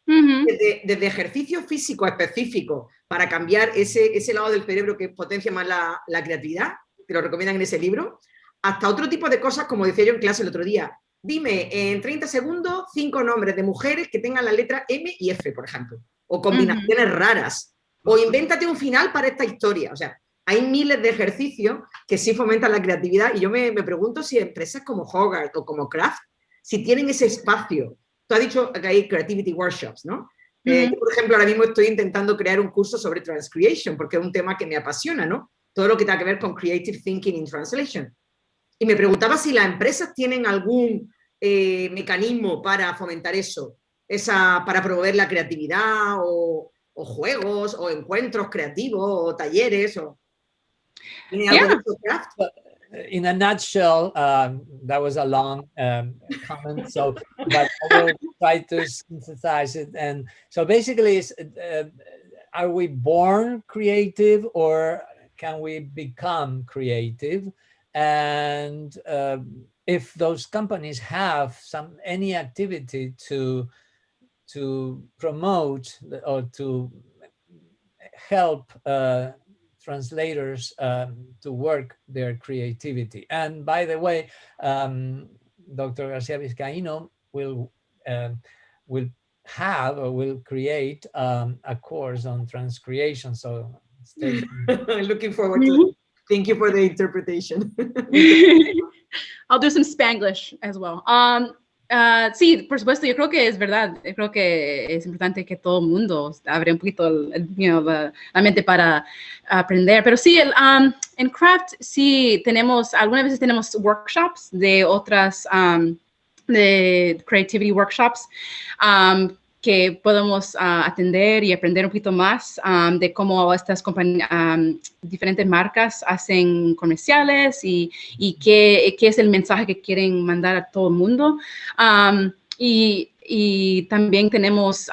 Desde ejercicios físicos específicos para cambiar ese lado del cerebro que potencia más la creatividad, que lo recomiendan en ese libro, hasta otro tipo de cosas, como decía yo en clase el otro día. Dime en 30 segundos 5 nombres de mujeres que tengan la letra M y F, por ejemplo, o combinaciones raras, o invéntate un final para esta historia. O sea, hay miles de ejercicios que sí fomentan la creatividad, y yo me pregunto si empresas como Hogarth o como Kraft, si tienen ese espacio. Tú has dicho que hay creativity workshops, ¿no? Yo, por ejemplo, ahora mismo estoy intentando crear un curso sobre Transcreation, porque es un tema que me apasiona, ¿no? Todo lo que tenga que ver con creative thinking in translation. Y me preguntaba si las empresas tienen algún mecanismo para fomentar eso? Para promover la creatividad o juegos o encuentros creativos o talleres. ¿Tiene algo de eso, Craft? In a nutshell, that was a long comment, so but I will try to synthesize it. And so basically, it's, are we born creative or can we become creative? And if those companies have any activity to promote or to help translators to work their creativity. And by the way, Dr. Garcia Vizcaino will have or will create a course on transcreation. So stay tuned. Looking forward to it. Thank you for the interpretation. I'll do some Spanglish as well. Sí, por supuesto, yo creo que es verdad. Yo creo que es importante que todo el mundo abra un poquito la mente para aprender. Pero sí, en Craft sí algunas veces tenemos workshops de otras, de creativity workshops que podemos atender y aprender un poquito más de cómo estas diferentes marcas hacen comerciales y qué es el mensaje que quieren mandar a todo el mundo. Y también tenemos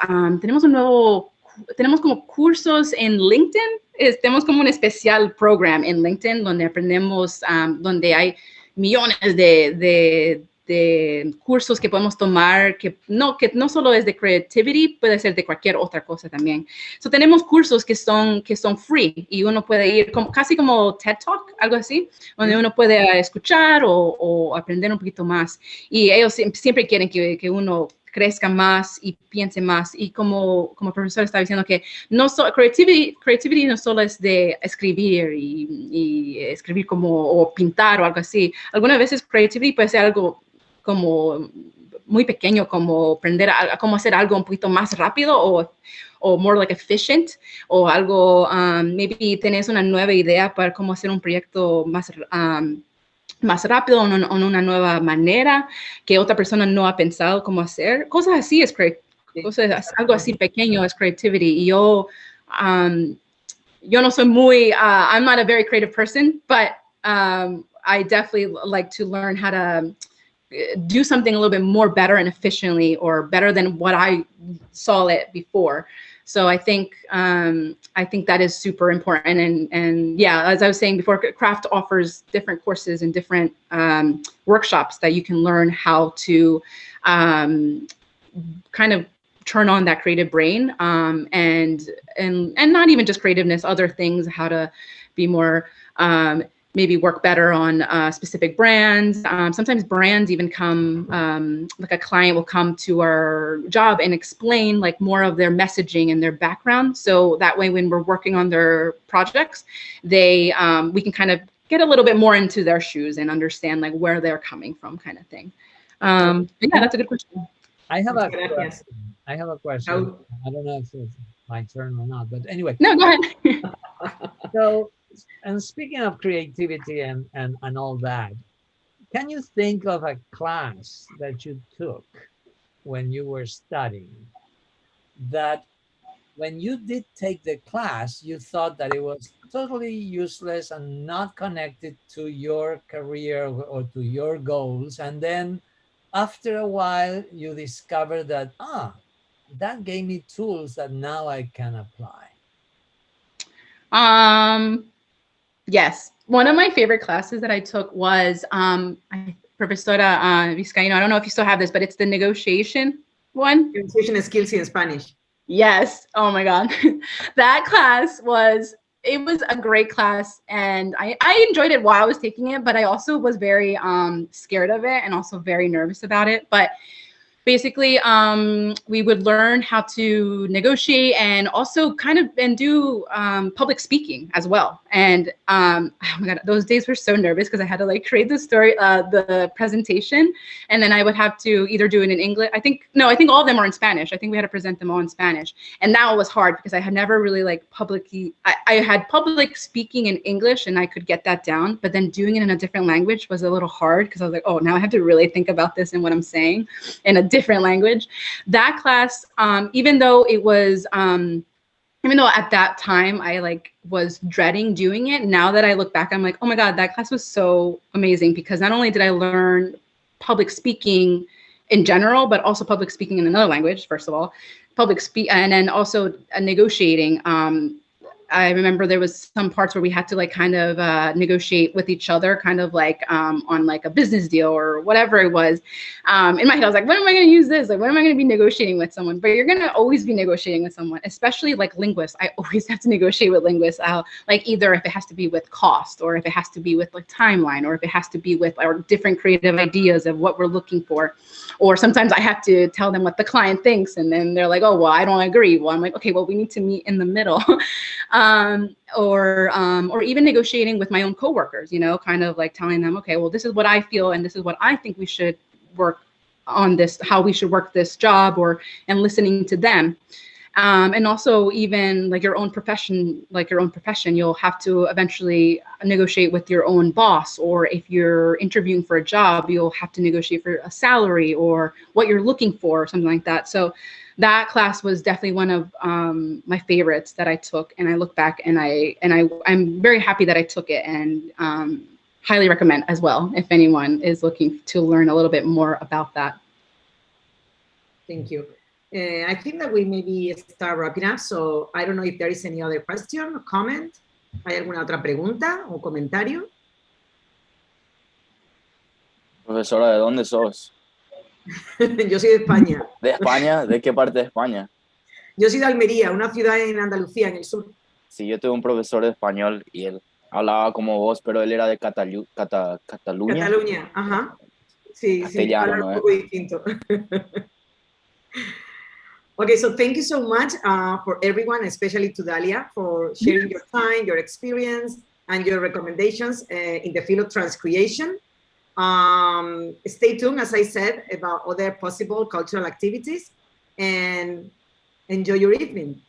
como cursos en LinkedIn. Tenemos como un especial program en LinkedIn donde aprendemos, donde hay millones de cursos que podemos tomar, que no solo es de creativity, puede ser de cualquier otra cosa también. So, tenemos cursos que son free y uno puede ir casi como TED Talk, algo así, donde uno puede escuchar o aprender un poquito más. Y ellos siempre quieren que uno crezca más y piense más. Y como el profesor estaba diciendo que creativity no solo es de escribir y escribir o pintar o algo así. Algunas veces creativity puede ser algo como muy pequeño, como aprender a cómo hacer algo un poquito más rápido o more like efficient, o algo, maybe tenés una nueva idea para cómo hacer un proyecto más rápido o en una nueva manera que otra persona no ha pensado cómo hacer. Cosas así algo así pequeño es creativity. Y yo no soy I'm not a very creative person, but I definitely like to learn how to do something a little bit more better and efficiently, or better than what I saw it before. So I think that is super important. And yeah, as I was saying before, Craft offers different courses and different workshops that you can learn how to kind of turn on that creative brain, and not even just creativeness, other things, how to be more maybe work better on specific brands. Sometimes brands even come, like a client will come to our job and explain like more of their messaging and their background. So that way, when we're working on their projects, we can kind of get a little bit more into their shoes and understand like where they're coming from, kind of thing. Yeah, that's a good question. I have a question. I don't know if it's my turn or not, but anyway. No, go ahead. So, and speaking of creativity and all that, can you think of a class that you took when you were studying that when you did take the class, you thought that it was totally useless and not connected to your career or to your goals, and then after a while you discovered that, that gave me tools that now I can apply? Yes. One of my favorite classes that I took was Profesora Vizcaino. I don't know if you still have this, but it's the negotiation one. Negotiation skills in Spanish. Yes. Oh my God. That class was a great class, and I enjoyed it while I was taking it, but I also was very scared of it and also very nervous about it. But basically, we would learn how to negotiate and also do public speaking as well. And oh my God, those days were so nervous because I had to like create the story, the presentation, and then I would have to either do it in English. I think all of them are in Spanish. I think we had to present them all in Spanish. And that was hard because I had never really like I had public speaking in English and I could get that down, but then doing it in a different language was a little hard because I was like, oh, now I have to really think about this and what I'm saying in a different language. That class, even though at that time I like was dreading doing it, now that I look back, I'm like, oh my God, that class was so amazing because not only did I learn public speaking in general, but also public speaking in another language, first of all, and then also negotiating. I remember there was some parts where we had to like kind of negotiate with each other, kind of like on like a business deal or whatever it was. In my head, I was like, when am I going to use this? Like, when am I going to be negotiating with someone? But you're going to always be negotiating with someone, especially like linguists. I always have to negotiate with linguists, like either if it has to be with cost or if it has to be with like timeline or if it has to be with our different creative ideas of what we're looking for. Or sometimes I have to tell them what the client thinks and then they're like, oh, well, I don't agree. Well, I'm like, okay, well, we need to meet in the middle. Or even negotiating with my own coworkers, kind of like telling them, okay, well, this is what I feel and this is what I think we should work on this, how we should work this job, and listening to them. And also even like your own profession, you'll have to eventually negotiate with your own boss, or if you're interviewing for a job, you'll have to negotiate for a salary or what you're looking for or something like that. So that class was definitely one of my favorites that I took, and I look back and I'm very happy that I took it, and highly recommend as well if anyone is looking to learn a little bit more about that. Thank you. I think that we maybe start wrapping up, so I don't know if there is any other question or comment. ¿Hay alguna otra pregunta o comentario? Profesora, ¿de dónde sos? Yo soy de España. ¿De España? ¿De qué parte de España? Yo soy de Almería, una ciudad en Andalucía, en el sur. Sí, yo tuve un profesor de español y él hablaba como vos, pero él era de Cataluña. Cataluña, ajá. Sí, castellano, sí, ¿no? Un poco distinto. Okay, so thank you so much for everyone, especially to Dalia, for sharing your time, your experience, and your recommendations in the field of transcreation. Stay tuned, as I said, about other possible cultural activities, and enjoy your evening.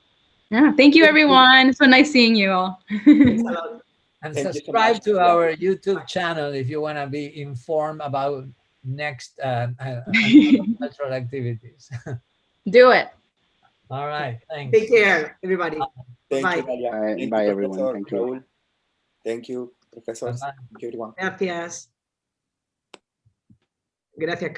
Yeah, thank you, everyone. It's so nice seeing you all. Thanks a lot. And subscribe to our YouTube channel if you want to be informed about next cultural activities. Do it. All right. Thanks. Take care, everybody. Thank Bye. you, Dalia. Bye, everyone. Thank you. Raúl. Thank you, professors. Bye-bye. Thank you, everyone. Gracias. Gracias.